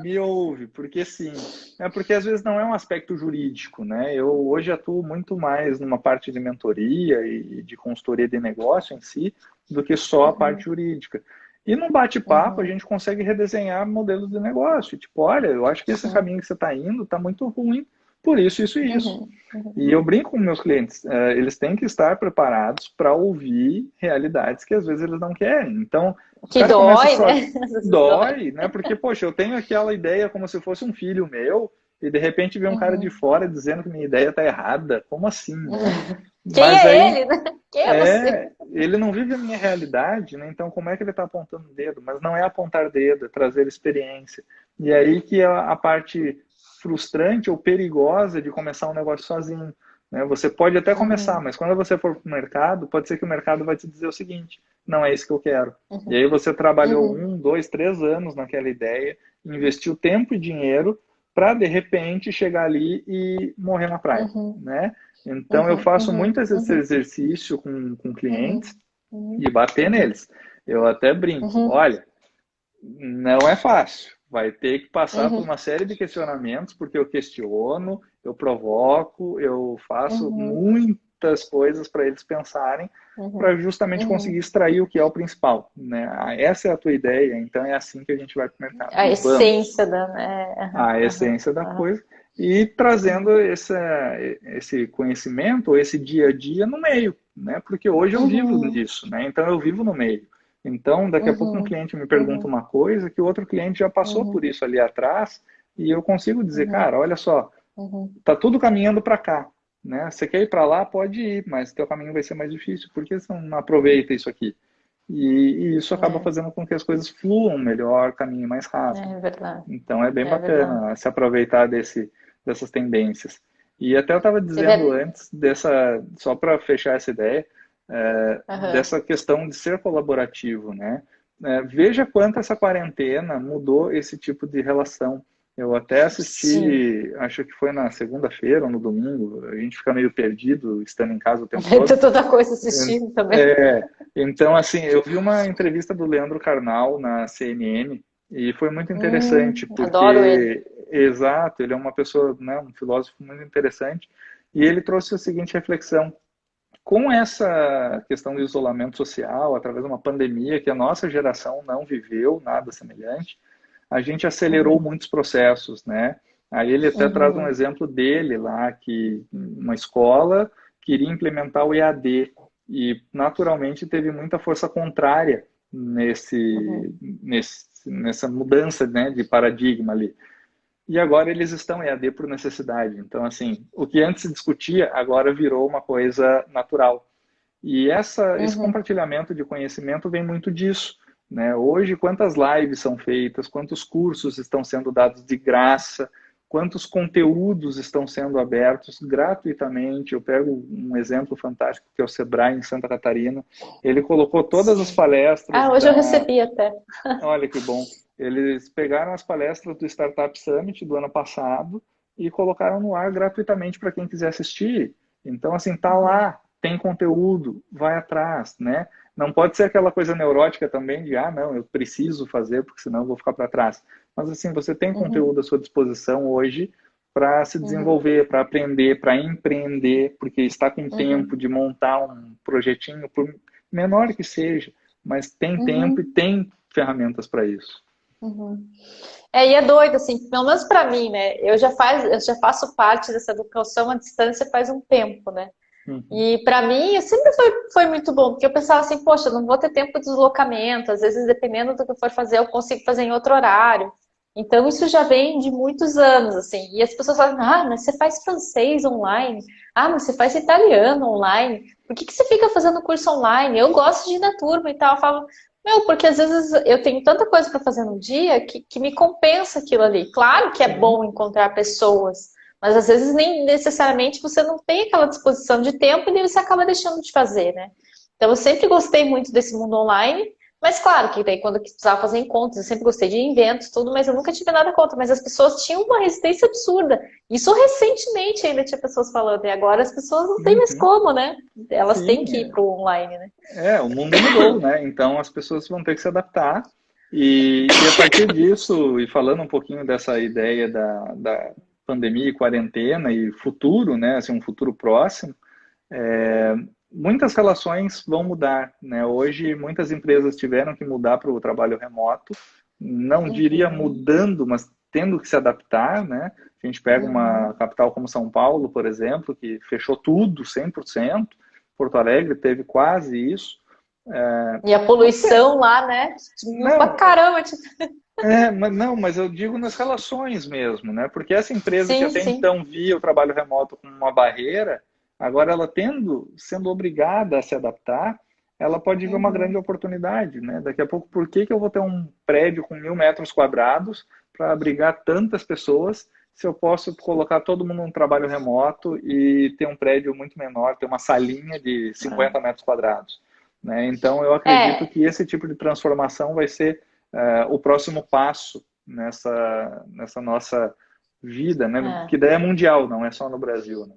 me ouve, porque sim. É porque às vezes não é um aspecto jurídico, né? Eu hoje atuo muito mais numa parte de mentoria e de consultoria de negócio em si, do que só a parte Uhum. jurídica. E no bate-papo a Uhum. gente consegue redesenhar modelos de negócio. Tipo, olha, eu acho que esse Uhum. caminho que você está indo está muito ruim, por isso, isso e isso. Uhum. E Uhum. eu brinco com meus clientes, eles têm que estar preparados para ouvir realidades que às vezes eles não querem. Então, o Que cara começa dói, só, né? Às vezes dói. dói, né? Porque, poxa, eu tenho aquela ideia como se fosse um filho meu, e de repente vem um cara de Uhum. fora dizendo que minha ideia está errada. Como assim, né? Quem Mas é aí, ele, né? Quem é você? ele não vive a minha realidade, né? Então, como é que ele está apontando o dedo? Mas não é apontar dedo, é trazer experiência. E aí que é a parte frustrante ou perigosa de começar um negócio sozinho, né? Você pode até começar, Uhum. mas quando você for para o mercado, pode ser que o mercado vai te dizer o seguinte: não é isso que eu quero. E Uhum. aí você trabalhou Uhum. 1, 2, 3 anos naquela ideia, investiu tempo e dinheiro para de repente chegar ali e morrer na praia, Uhum. né? Então, eu faço muito esse uhum, exercício com uhum, clientes uhum, e bater neles. Eu até brinco, uhum, olha, não é fácil. Vai ter que passar por uhum, uma série de questionamentos, porque eu questiono, eu provoco, eu faço uhum, muitas coisas para eles pensarem, uhum, para justamente conseguir uhum. extrair o que é o principal, né? Ah, essa é a tua ideia, então é assim que a gente vai para o mercado. A E vamos, essência da, né? Aham, a aham, essência da aham, coisa, e trazendo uhum, esse conhecimento, ou esse dia a dia no meio, né? Porque hoje eu vivo uhum, disso, né? Então eu vivo no meio. Então, daqui a pouco um uhum, cliente me pergunta uhum, uma coisa que o outro cliente já passou por uhum, isso ali atrás, e eu consigo dizer, uhum, cara, olha só, uhum. tá tudo caminhando para cá, né? Você quer ir para lá, pode ir, mas teu caminho vai ser mais difícil, porque você não aproveita isso aqui. E isso acaba É, fazendo com que as coisas fluam melhor, caminhem mais rápido. é verdade, Então é bem é verdade. bacana se aproveitar dessas tendências. E até eu estava É dizendo ver... antes dessa, só para fechar essa ideia, Aham, dessa questão de ser colaborativo, né? Veja quanto essa quarentena mudou esse tipo de relação. Eu até sim. assisti, acho que foi na segunda-feira ou no domingo, a gente fica meio perdido estando em casa o tempo todo. Tem toda coisa assistindo também. É, então, assim, eu vi uma entrevista do Leandro Carnal na CNN e foi muito interessante, Adoro ele. porque, exato, ele é uma pessoa, né, um filósofo muito interessante, e ele trouxe a seguinte reflexão: com essa questão do isolamento social, através de uma pandemia que a nossa geração não viveu nada semelhante, a gente acelerou Uhum, muitos processos, né? Aí ele até traz um uhum, exemplo dele lá, que uma escola queria implementar o EAD e naturalmente teve muita força contrária uhum, nessa mudança, né, de paradigma ali. E agora eles estão EAD por necessidade. Então, assim, o que antes se discutia agora virou uma coisa natural. E esse uhum, compartilhamento de conhecimento vem muito disso, né? Hoje, quantas lives são feitas, quantos cursos estão sendo dados de graça, quantos conteúdos estão sendo abertos gratuitamente. Eu pego um exemplo fantástico que é o Sebrae em Santa Catarina. Ele colocou todas as sim. palestras Ah, hoje eu recebi até. olha que bom. Eles pegaram as palestras do Startup Summit do ano passado e colocaram no ar gratuitamente para quem quiser assistir. Então, assim, tá Uhum, lá, tem conteúdo, vai atrás, né? Não pode ser aquela coisa neurótica também de, não, eu preciso fazer, porque senão eu vou ficar para trás. Mas, assim, você tem uhum, conteúdo à sua disposição hoje para se uhum, desenvolver, para aprender, para empreender, porque está com tempo uhum, de montar um projetinho, por menor que seja, mas tem tempo e uhum, tem ferramentas para isso. uhum. É, e é doido, assim, pelo menos para mim, né? Eu já faço parte dessa educação à distância faz um tempo, né? Uhum, E para mim sempre foi muito bom, porque eu pensava assim, poxa, eu não vou ter tempo de deslocamento, às vezes dependendo do que eu for fazer, eu consigo fazer em outro horário. Então isso já vem de muitos anos, assim. E as pessoas falam, ah, mas você faz francês online, ah, mas você faz italiano online, por que que você fica fazendo curso online? Eu gosto de ir na turma e tal. Eu falo, meu, porque às vezes eu tenho tanta coisa para fazer no dia que me compensa aquilo ali. Claro que é sim, bom encontrar pessoas, mas às vezes nem necessariamente você não tem aquela disposição de tempo e daí você acaba deixando de fazer, né? Então eu sempre gostei muito desse mundo online, mas claro que daí quando eu precisava fazer encontros, eu sempre gostei de eventos, tudo, mas eu nunca tive nada contra. Mas as pessoas tinham uma resistência absurda. Isso recentemente ainda tinha pessoas falando, e agora as pessoas não têm mais uhum, como, né? Elas têm sim, que ir pro online, né? o mundo mudou, né? Então as pessoas vão ter que se adaptar e a partir disso, e falando um pouquinho dessa ideia da pandemia e quarentena e futuro, né? Assim, um futuro próximo, muitas relações vão mudar, né? Hoje, muitas empresas tiveram que mudar para o trabalho remoto, não diria Uhum, mudando, mas tendo que se adaptar, né? A gente pega uma uhum. capital como São Paulo, por exemplo, que fechou tudo 100%. Porto Alegre teve quase isso. E a Não sei, poluição lá, né? Diminuiu pra não, caramba. Tipo, mas eu digo nas relações mesmo, né? Porque essa empresa que sim, até sim. então via o trabalho remoto como uma barreira, agora ela sendo obrigada a se adaptar, ela pode ver uma grande Uhum, oportunidade, né? Daqui a pouco, por que que eu vou ter um prédio com 1.000 metros quadrados para abrigar tantas pessoas, se eu posso colocar todo mundo num trabalho remoto e ter um prédio muito menor, ter uma salinha de 50 metros quadrados, né? Então, eu acredito é. que esse tipo de transformação vai ser o próximo passo nessa nossa vida, né? É. Que daí é mundial, não é só no Brasil, né?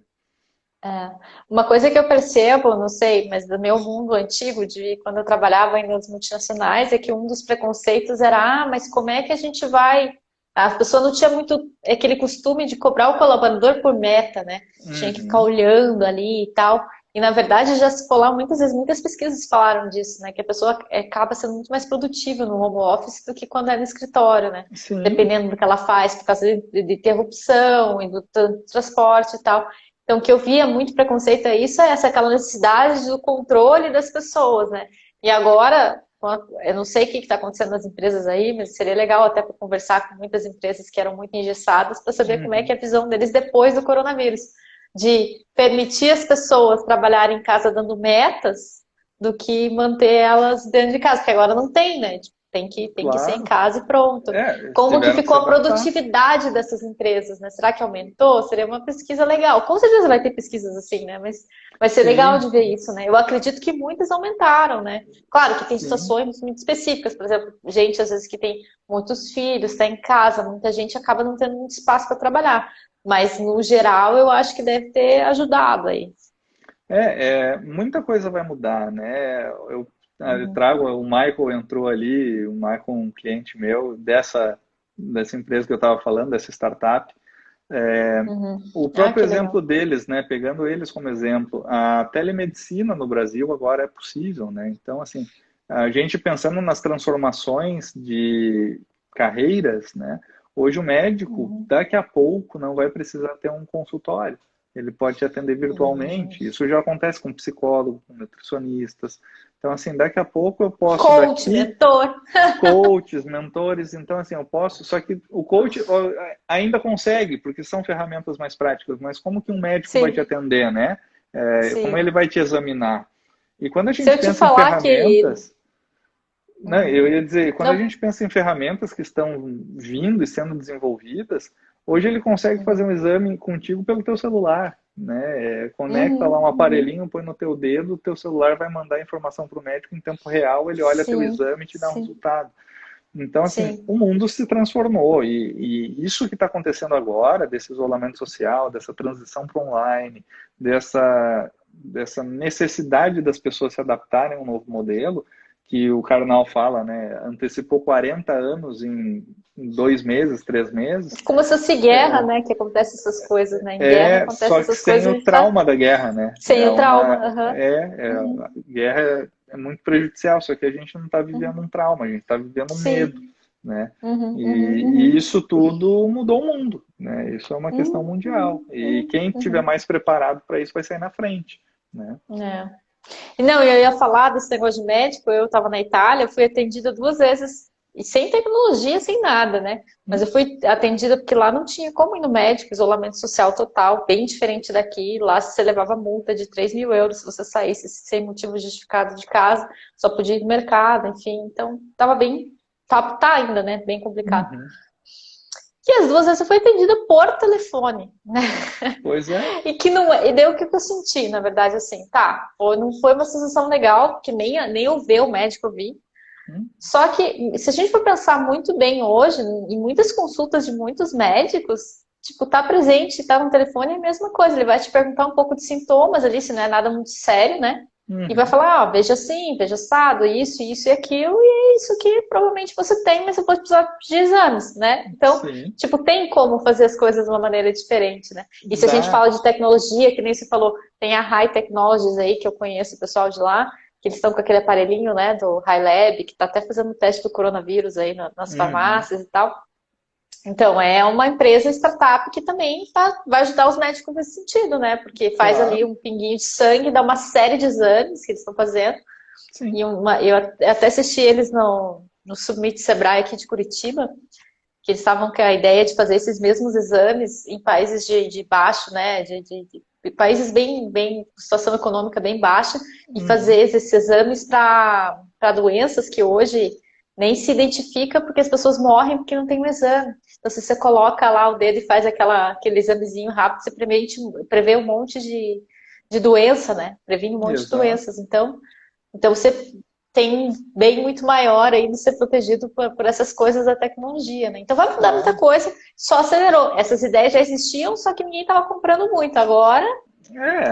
É. Uma coisa que eu percebo, não sei, mas do meu mundo antigo, de quando eu trabalhava ainda nas multinacionais, é que um dos preconceitos era, mas como é que a gente vai... A pessoa não tinha muito aquele costume de cobrar o colaborador por meta, né? Tinha que ficar Uhum. olhando ali e tal. E na verdade já se falou muitas vezes, muitas pesquisas falaram disso, né? Que a pessoa acaba sendo muito mais produtiva no home office do que quando é no escritório, né? Sim, Dependendo do que ela faz, por causa de interrupção e do transporte e tal. Então, o que eu via muito preconceito é isso, é essa aquela necessidade do controle das pessoas, né? E agora, eu não sei o que está acontecendo nas empresas aí, mas seria legal até para conversar com muitas empresas que eram muito engessadas para saber como é que é uhum. a visão deles depois do coronavírus, de permitir as pessoas trabalharem em casa dando metas do que manter elas dentro de casa, porque agora não tem, né? Tipo, tem que ser em Claro. casa e pronto. É, Como que tiveram que ficou se a adaptar. produtividade dessas empresas, né? Será que aumentou? Seria uma pesquisa legal. Com certeza vai ter pesquisas assim, né? Mas vai ser legal Sim, de ver isso, né? Eu acredito que muitas aumentaram, né? Claro que tem sim. situações muito específicas, por exemplo, gente às vezes que tem muitos filhos, está em casa, muita gente acaba não tendo muito espaço para trabalhar. Mas no geral eu acho que deve ter ajudado aí. Muita coisa vai mudar, né? Eu Uhum, trago, o Michael entrou ali, o Michael, um cliente meu dessa empresa que eu estava falando, dessa startup. uhum. O Ah, próprio que legal. exemplo deles, né? Pegando eles como exemplo, a telemedicina no Brasil agora é possível, né? Então, assim, a gente pensando nas transformações de carreiras, né? Hoje o médico, Uhum, daqui a pouco, não vai precisar ter um consultório. Ele pode te atender uhum. virtualmente. Isso já acontece com psicólogos, com nutricionistas. Então, assim, daqui a pouco eu posso Coach, daqui mentor. coaches, mentores, então assim, eu posso, só que o coach ainda consegue, porque são ferramentas mais práticas, mas como que um médico vai te Sim, atender, né? Como ele sim. vai te examinar? E quando a Se gente eu te pensa em falar que. ferramentas, né, eu Uhum. ia dizer, quando a Não. gente pensa em ferramentas que estão vindo e sendo desenvolvidas, hoje ele consegue fazer Uhum. um exame contigo pelo teu celular, né? Conecta lá Uhum, um uhum. aparelhinho, põe no teu dedo, o teu celular vai mandar a informação para o médico em tempo real, ele olha teu Sim, exame e te dá um sim, resultado. Então, assim, sim. o mundo se transformou e isso que está acontecendo agora, desse isolamento social, dessa transição para online, dessa necessidade das pessoas se adaptarem a um novo modelo, que o Karnal fala, né, antecipou 40 anos em 2 meses, 3 meses, Como se fosse guerra, né? Que acontece essas coisas, né? Em guerra acontece só que essas sem coisas e a o gente tá trauma da guerra, né? sem o trauma. Aham. A Uhum, guerra é muito prejudicial, só que a gente não está vivendo uhum. um trauma, a gente está vivendo um medo, Sim. né? Uhum, uhum, E uhum. isso tudo mudou o mundo, né? Isso é uma questão Uhum, mundial. uhum, E uhum, quem tiver uhum. mais preparado para isso vai sair na frente, né? É. E não, eu ia falar desse negócio de médico, eu estava na Itália, fui atendida 2 vezes, e sem tecnologia, sem nada, né? Mas eu fui atendida porque lá não tinha como ir no médico, isolamento social total, bem diferente daqui. Lá você levava multa de 3.000 euros se você saísse sem motivo justificado de casa, só podia ir no mercado, enfim. Então, tava bem, tá ainda, né? Bem complicado. Uhum. E as 2 vezes eu fui atendida por telefone, né? Pois é. E que não, e deu o que eu senti, na verdade, assim, tá, não foi uma sensação legal, porque nem eu ver o médico eu vi. Hum, Só que, se a gente for pensar muito bem hoje, em muitas consultas de muitos médicos, tipo, tá presente, tá no telefone é a mesma coisa. Ele vai te perguntar um pouco de sintomas ali, se não é nada muito sério, né? E vai uhum. falar, ó, veja assim, veja assado, isso e aquilo, e é isso que provavelmente você tem, mas eu vou precisar de exames, né? Então, Sim, tipo, tem como fazer as coisas de uma maneira diferente, né? E se a gente dá. fala de tecnologia, que nem você falou, tem a High Technologies aí, que eu conheço o pessoal de lá, que eles estão com aquele aparelhinho, né, do High Lab, que está até fazendo o teste do coronavírus aí nas Uhum. farmácias e tal. Então, é uma empresa startup que também vai ajudar os médicos nesse sentido, né? Porque faz ali Claro, um pinguinho de sangue, dá uma série de exames que eles estão fazendo. sim. E eu até assisti eles no Summit Sebrae aqui de Curitiba, que eles estavam com a ideia de fazer esses mesmos exames em países de baixo, né, de países bem, situação econômica bem baixa, e fazer Uhum. esses exames para doenças que hoje nem se identifica porque as pessoas morrem porque não tem um exame. Então, se você coloca lá o dedo e faz aquele examezinho rápido, você prevê um monte de doença, né? Previne um monte de Exato. doenças. Então você tem bem muito maior aí de ser protegido por essas coisas da tecnologia, né? Então vai mudar muita Claro. coisa, só acelerou. Essas ideias já existiam, só que ninguém estava comprando muito. Agora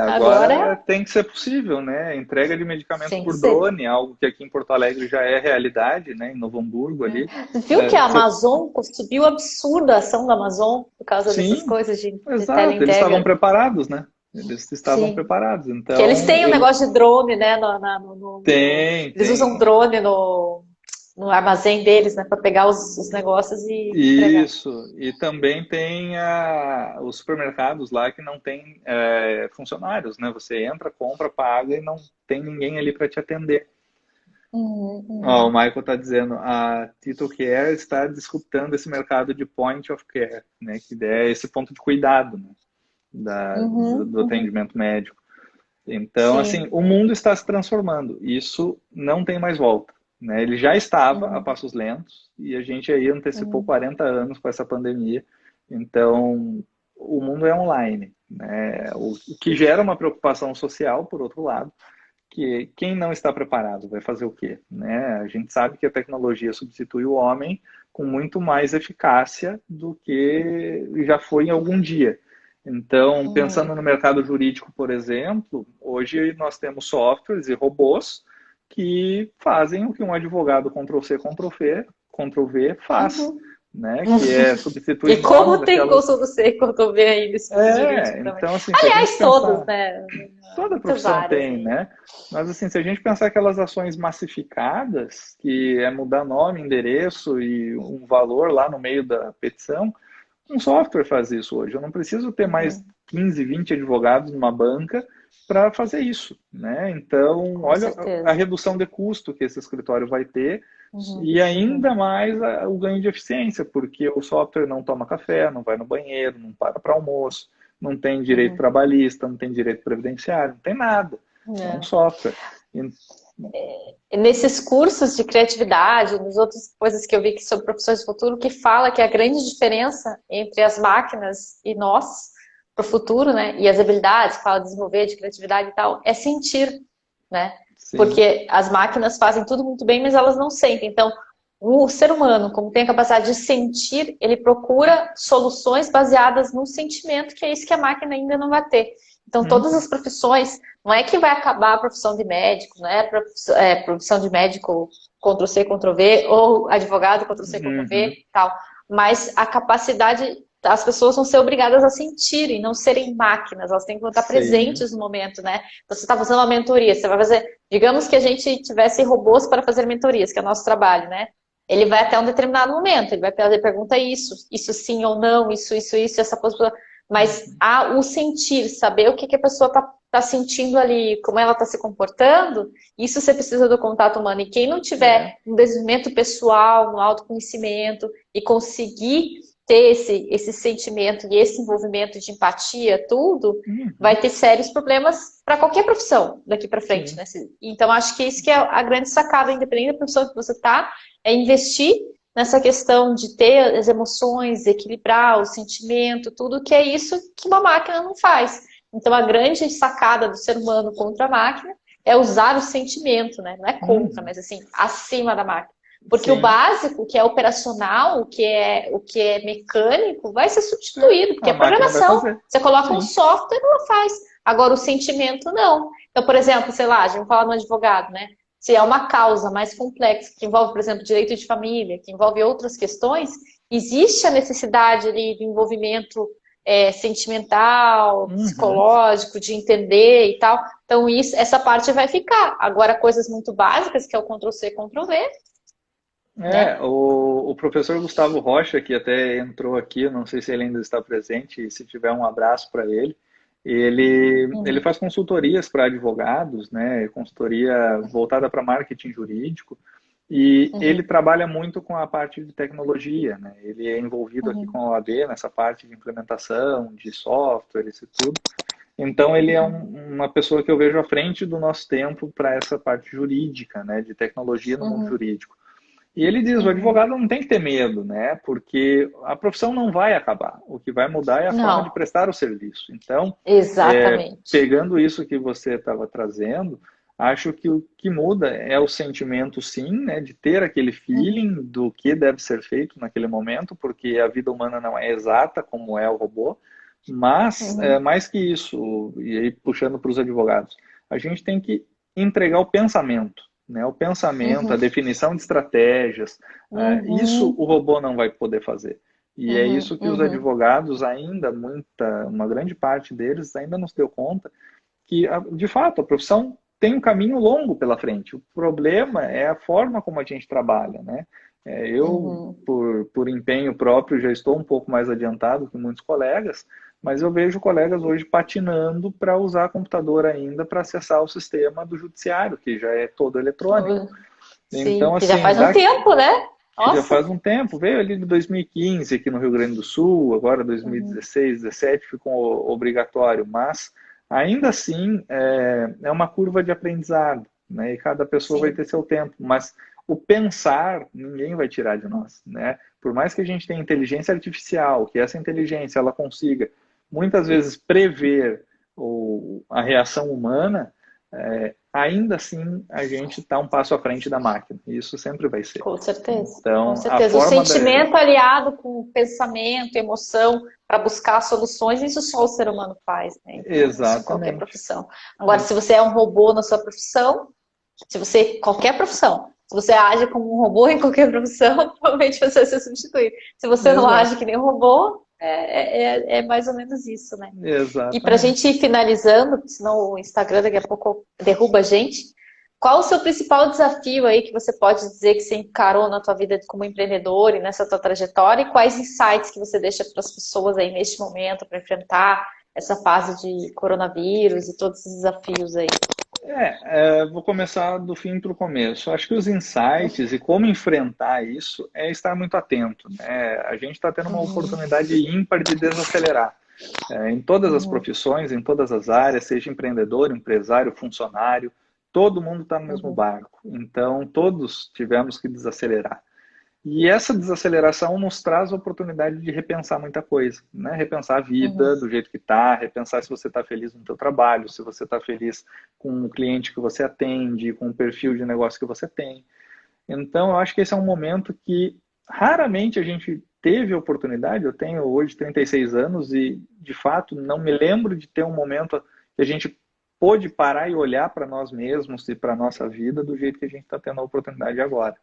Agora tem que ser possível, né? Entrega de medicamentos tem que por ser. drone, algo que aqui em Porto Alegre já é realidade, né? Em Novo Hamburgo ali. Viu que a Amazon subiu absurda a ação da Amazon por causa dessas Sim, coisas de exato. Eles estavam teleentrega? preparados, né? Eles estavam Sim. preparados. Que eles Então, têm um negócio de drone, né? Eles usam tem. drone no armazém deles, né? Para pegar os negócios e entregar. Isso. E também tem os supermercados lá que não tem funcionários, né? Você entra, compra, paga e não tem ninguém ali para te atender. Ó, o Uhum, Michael está dizendo, a Tito Care está disputando esse mercado de point of care, né? Que é esse ponto de cuidado, né? Do uhum. atendimento médico. Então, assim, Sim. o mundo está se transformando. Isso não tem mais volta, né? Ele já estava a Uhum, passos lentos e a gente aí antecipou uhum, 40 anos com essa pandemia. Então, o mundo é online, né? O que gera uma preocupação social, por outro lado, que quem não está preparado vai fazer o quê, né? A gente sabe que a tecnologia substitui o homem com muito mais eficácia do que já foi em algum dia. Então, pensando uhum. no mercado jurídico, por exemplo, hoje nós temos softwares e robôs que fazem o que um advogado Ctrl+C, Ctrl+V faz, Uhum. né? Que é substituir E nomes, como tem aquelas... curso C, quando vê aí nesse mundo jurídico também. Então, assim, se a gente Aliás, todos, pensar né? toda Muitas profissão áreas tem, aí. né? Mas assim, se a gente pensar aquelas ações massificadas, que é mudar nome, endereço e um valor lá no meio da petição, um software faz isso hoje. Eu não preciso ter mais Uhum, 15, 20 advogados numa banca para fazer isso, né? Então, com olha a certeza. redução de custo que esse escritório vai ter Uhum, e uhum, ainda mais o ganho de eficiência, porque o software não toma café, não vai no banheiro, não para almoço, não tem direito uhum. trabalhista, não tem direito previdenciário, não tem nada. É um É. software. E nesses cursos de criatividade, nas outras coisas que eu vi que sobre profissões do futuro, que fala que a grande diferença entre as máquinas e nós, para o futuro, né, e as habilidades, que fala de desenvolver, de criatividade e tal, é sentir, né? Sim. Porque as máquinas fazem tudo muito bem, mas elas não sentem. Então, o ser humano, como tem a capacidade de sentir, ele procura soluções baseadas no sentimento, que é isso que a máquina ainda não vai ter. Então, todas Uhum. as profissões, não é que vai acabar a profissão de médico, não é profissão de médico Ctrl+C, Ctrl+V, ou advogado Ctrl+C, Ctrl+V Uhum. e tal, mas a capacidade, as pessoas vão ser obrigadas a sentirem, não serem máquinas, elas têm que estar Sim. presentes no momento, né? Então, você está fazendo uma mentoria, você vai fazer, digamos que a gente tivesse robôs para fazer mentorias, que é o nosso trabalho, né? Ele vai até um determinado momento, ele vai fazer pergunta isso sim ou não, isso, essa possibilidade. Mas há o sentir, saber o que, que a pessoa está sentindo ali, como ela está se comportando, isso você precisa do contato humano. E quem não É. tiver um desenvolvimento pessoal, um autoconhecimento e conseguir ter esse sentimento e esse envolvimento de empatia, tudo, vai Uhum. ter sérios problemas para qualquer profissão daqui para frente, Sim. né? Então, acho que isso que é a grande sacada, independente da profissão que você está, é investir nessa questão de ter as emoções, equilibrar o sentimento, tudo que é isso que uma máquina não faz. Então, a grande sacada do ser humano contra a máquina é usar o sentimento, né? Não é contra, Uhum. mas assim, acima da máquina. Porque o Sim. básico, que é operacional, o que é mecânico, vai ser substituído, porque A é máquina vai programação. fazer. Você coloca um Sim. software, ela faz. Agora, o sentimento, não. Então, por exemplo, sei lá, a gente fala no advogado, né? Se é uma causa mais complexa, que envolve, por exemplo, direito de família, que envolve outras questões, existe a necessidade ali de envolvimento sentimental, Uhum. psicológico, de entender e tal. Então, essa parte vai ficar. Agora, coisas muito básicas, que é o Ctrl+C, Ctrl+V, né? O professor Gustavo Rocha, que até entrou aqui, eu não sei se ele ainda está presente, e se tiver um abraço para ele. Ele Uhum, faz consultorias para advogados, né? Consultoria voltada para marketing jurídico, e ele uhum, trabalha muito com a parte de tecnologia, né? Ele é envolvido aqui com uhum, a OAB nessa parte de implementação, de softwares e tudo. Então, ele é uhum, uma pessoa que eu vejo à frente do nosso tempo para essa parte jurídica, né? De tecnologia no mundo uhum, jurídico. E ele diz, o uhum. advogado não tem que ter medo, né? Porque a profissão não vai acabar. O que vai mudar é a forma de Não, prestar o serviço. Então, exatamente. pegando isso que você estava trazendo, acho que o que muda é o sentimento, sim, né? De ter aquele Uhum, feeling do que deve ser feito naquele momento, porque a vida humana não é exata como é o robô, Mas, mais que isso, e aí puxando para os advogados, a gente tem que entregar o pensamento, né? O pensamento, a Uhum, definição de estratégias, isso uhum, o robô não vai poder fazer. E é uhum, isso que os uhum. advogados ainda, uma grande parte deles ainda não se deu conta, que, de fato, a profissão tem um caminho longo pela frente. O problema é a forma como a gente trabalha, né? Eu, Uhum. por empenho próprio, já estou um pouco mais adiantado que muitos colegas, mas eu vejo colegas hoje patinando para usar computador ainda para acessar o sistema do judiciário, que já é todo eletrônico. Sim, Então, que já assim, faz um tempo, né? que já Nossa. faz um tempo, veio ali de 2015 aqui no Rio Grande do Sul, agora Uhum. 2016, 2017 ficou obrigatório, mas ainda assim é uma curva de aprendizado, né? E cada pessoa vai Sim, ter seu tempo, mas o pensar ninguém vai tirar de nós, né? Por mais que a gente tenha inteligência artificial, que essa inteligência ela consiga muitas vezes prever a reação humana, ainda assim a gente está um passo à frente da máquina. Isso sempre vai ser. com certeza, com Então, a certeza. O forma da. sentimento aliado com o pensamento, emoção, para buscar soluções, isso só o ser humano faz, né? Então, isso em qualquer Exatamente. profissão. Agora, se você é um robô na sua profissão, se você, qualquer profissão, se você age como um robô em qualquer profissão, provavelmente você vai ser substituído. Se você não Exato. age que nem um robô, é mais ou menos isso, né? E para a gente Exatamente. ir finalizando, senão o Instagram daqui a pouco derruba a gente, qual o seu principal desafio aí que você pode dizer que você encarou na tua vida como empreendedor e nessa tua trajetória, e quais insights que você deixa para as pessoas aí neste momento para enfrentar essa fase de coronavírus e todos esses desafios aí? Vou começar do fim para o começo. Acho que os insights e como enfrentar isso é estar muito atento, né? A gente está tendo uma Uhum, oportunidade ímpar de desacelerar. Em todas as uhum, profissões, em todas as áreas, seja empreendedor, empresário, funcionário, todo mundo está no mesmo uhum, barco. Então, todos tivemos que desacelerar. E essa desaceleração nos traz a oportunidade de repensar muita coisa, né? Repensar a vida uhum, do jeito que está, repensar se você está feliz no seu trabalho, se você está feliz com o cliente que você atende, com o perfil de negócio que você tem. Então, eu acho que esse é um momento que raramente a gente teve a oportunidade. Eu tenho hoje 36 anos e, de fato, não me lembro de ter um momento que a gente pôde parar e olhar para nós mesmos e para a nossa vida do jeito que a gente está tendo a oportunidade agora.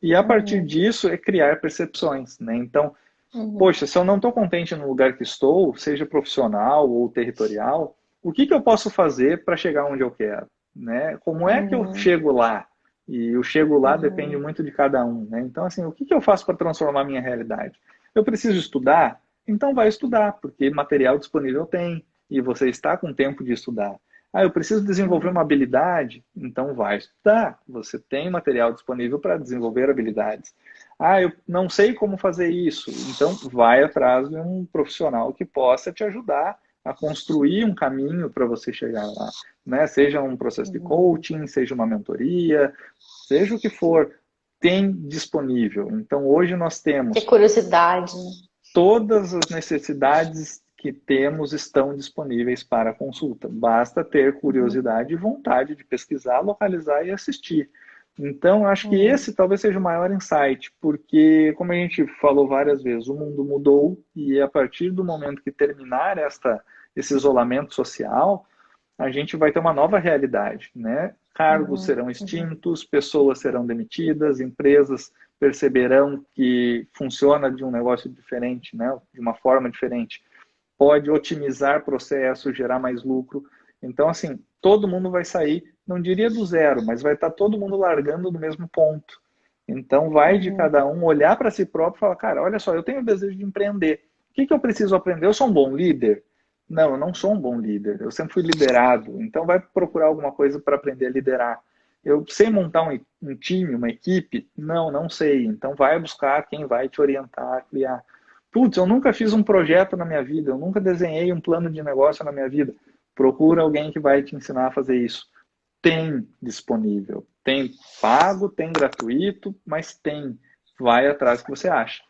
E a partir uhum, disso é criar percepções, né? Então, uhum, poxa, se eu não estou contente no lugar que estou, seja profissional ou territorial, o que eu posso fazer para chegar onde eu quero, né? Como é que eu uhum, chego lá? E o chego lá depende uhum, muito de cada um, né? Então, assim, o que eu faço para transformar a minha realidade? Eu preciso estudar? Então vai estudar, porque material disponível tem e você está com tempo de estudar. Ah, eu preciso desenvolver uma uhum, habilidade? Então vai estudar. Você tem material disponível para desenvolver habilidades. Ah, eu não sei como fazer isso. Então, vai atrás de um profissional que possa te ajudar a construir um caminho para você chegar lá, né? Seja um processo de uhum. coaching, seja uma mentoria, seja o que for, tem disponível. Então, hoje nós Ter temos curiosidade, né? todas as necessidades que temos estão disponíveis para consulta. Basta ter Uhum, curiosidade e vontade de pesquisar, localizar e assistir. Então, acho que uhum, esse talvez seja o maior insight, porque, como a gente falou várias vezes, o mundo mudou e a partir do momento que terminar esse isolamento social, a gente vai ter uma nova realidade, né? Cargos uhum, serão uhum, extintos, pessoas serão demitidas, empresas perceberão que funciona de um negócio diferente, né? De uma forma diferente, pode otimizar processos, gerar mais lucro. Então, assim, todo mundo vai sair, não diria do zero, mas vai estar todo mundo largando do mesmo ponto. Então, vai de uhum, cada um olhar para si próprio e falar, cara, olha só, eu tenho o desejo de empreender. O que eu preciso aprender? Eu sou um bom líder? Não, eu não sou um bom líder. Eu sempre fui liderado. Então, vai procurar alguma coisa para aprender a liderar. Eu sei montar um time, uma equipe? Não, não sei. Então, vai buscar quem vai te orientar a criar. Putz, eu nunca fiz um projeto na minha vida, eu nunca desenhei um plano de negócio na minha vida. Procura alguém que vai te ensinar a fazer isso. Tem disponível. Tem pago, tem gratuito, mas tem. Vai atrás que você acha.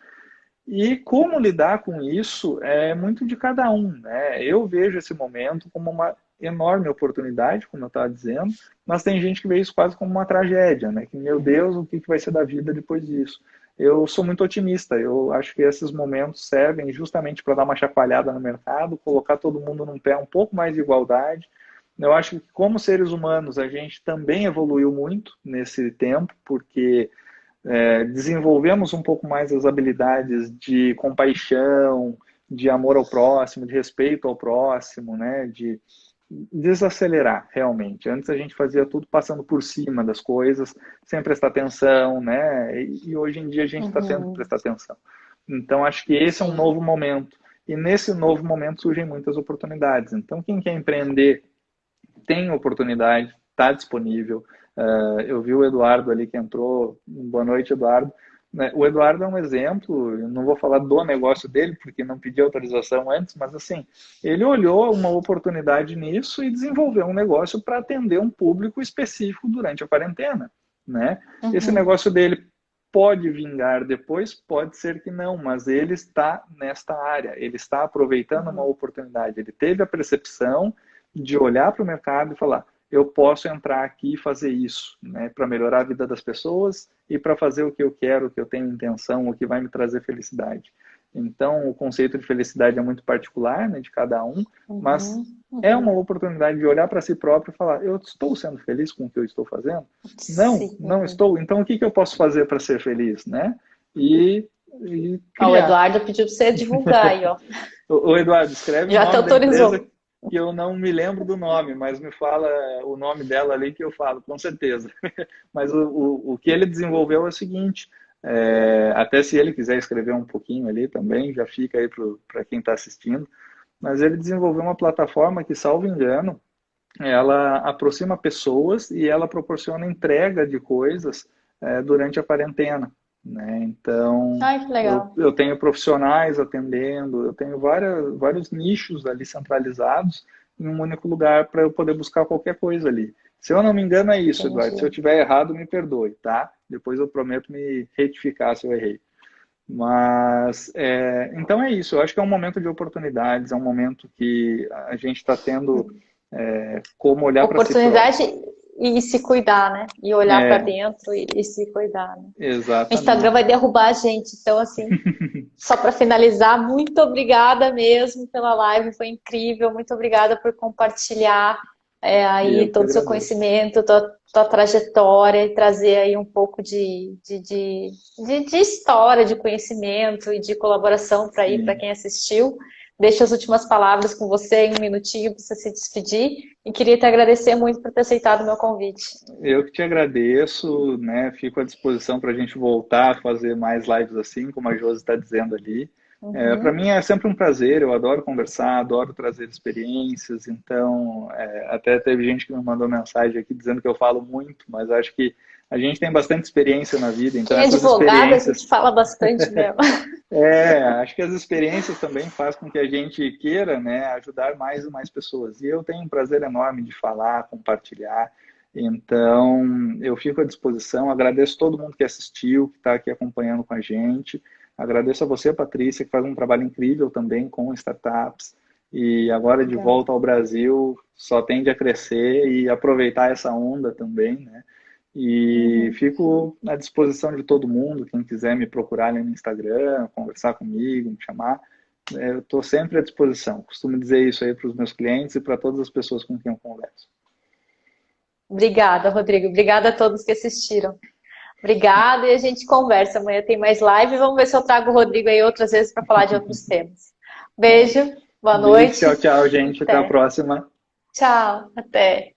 E como lidar com isso é muito de cada um, né? Eu vejo esse momento como uma enorme oportunidade, como eu estava dizendo, mas tem gente que vê isso quase como uma tragédia, né? Que, meu Deus, o que vai ser da vida depois disso? Eu sou muito otimista, eu acho que esses momentos servem justamente para dar uma chacoalhada no mercado, colocar todo mundo num pé um pouco mais de igualdade. Eu acho que como seres humanos a gente também evoluiu muito nesse tempo, porque desenvolvemos um pouco mais as habilidades de compaixão, de amor ao próximo, de respeito ao próximo, né? De desacelerar realmente. Antes a gente fazia tudo passando por cima das coisas, sem prestar atenção, né? E hoje em dia a gente está tendo que prestar atenção. Então acho que esse é um novo momento. E nesse novo momento surgem muitas oportunidades. Então quem quer empreender tem oportunidade, está disponível. Eu vi o Eduardo ali que entrou. Boa noite, Eduardo. O Eduardo é um exemplo, eu não vou falar do negócio dele, porque não pedi autorização antes, mas assim, ele olhou uma oportunidade nisso e desenvolveu um negócio para atender um público específico durante a quarentena, né? Esse negócio dele pode vingar depois, pode ser que não, mas ele está nesta área, ele está aproveitando uma oportunidade, ele teve a percepção de olhar para o mercado e falar, eu posso entrar aqui e fazer isso, né, para melhorar a vida das pessoas e para fazer o que eu quero, o que eu tenho intenção, o que vai me trazer felicidade. Então, o conceito de felicidade é muito particular, né, de cada um, mas é uma oportunidade de olhar para si próprio e falar, eu estou sendo feliz com o que eu estou fazendo? Não, não estou. Então, o que eu posso fazer para ser feliz, né? E o Eduardo pediu para você divulgar aí, ó. O Eduardo, escreve já o te nome da autorizou. empresa que eu não me lembro do nome, mas me fala o nome dela ali que eu falo, com certeza. Mas o que ele desenvolveu é o seguinte, até se ele quiser escrever um pouquinho ali também, já fica aí para quem está assistindo, mas ele desenvolveu uma plataforma que, salvo engano, ela aproxima pessoas e ela proporciona entrega de coisas durante a quarentena. Né? Então, ai, que legal. eu tenho profissionais atendendo, eu tenho vários nichos ali centralizados em um único lugar para eu poder buscar qualquer coisa ali. Se eu não me engano é isso, Eduardo. Se eu tiver errado, me perdoe, tá? Depois eu prometo me retificar se eu errei. Mas, então é isso. Eu acho que é um momento de oportunidades, é um momento que a gente está tendo como olhar para si próprio. Oportunidade e se cuidar, né? E olhar para dentro e se cuidar. Né? Exatamente. O Instagram vai derrubar a gente. Então, assim, só para finalizar, muito obrigada mesmo pela live, foi incrível. Muito obrigada por compartilhar aí todo o seu conhecimento, tua trajetória e trazer aí um pouco de história, de conhecimento e de colaboração para quem assistiu. Deixo as últimas palavras com você em um minutinho para você se despedir e queria te agradecer muito por ter aceitado o meu convite. Eu que te agradeço, né? Fico à disposição para a gente voltar a fazer mais lives assim, como a Josi está dizendo ali. Para mim é sempre um prazer, eu adoro conversar, adoro trazer experiências, então até teve gente que me mandou mensagem aqui dizendo que eu falo muito, mas acho que a gente tem bastante experiência na vida, então quem é advogado, a gente fala bastante mesmo. Acho que as experiências também fazem com que a gente queira, né, ajudar mais e mais pessoas. E eu tenho um prazer enorme de falar, compartilhar. Então, eu fico à disposição. Agradeço todo mundo que assistiu, que está aqui acompanhando com a gente. Agradeço a você, Patrícia, que faz um trabalho incrível também com startups. E agora, de volta ao Brasil, só tende a crescer e aproveitar essa onda também, né? E fico à disposição de todo mundo, quem quiser me procurar ali no Instagram, conversar comigo, me chamar, eu estou sempre à disposição. Costumo dizer isso aí para os meus clientes e para todas as pessoas com quem eu converso. Obrigada, Rodrigo. Obrigada a todos que assistiram. Obrigada e a gente conversa. Amanhã tem mais live. Vamos ver se eu trago o Rodrigo aí outras vezes para falar de outros temas. Beijo, boa noite. Tchau, tchau, gente. Até a próxima. Tchau, até.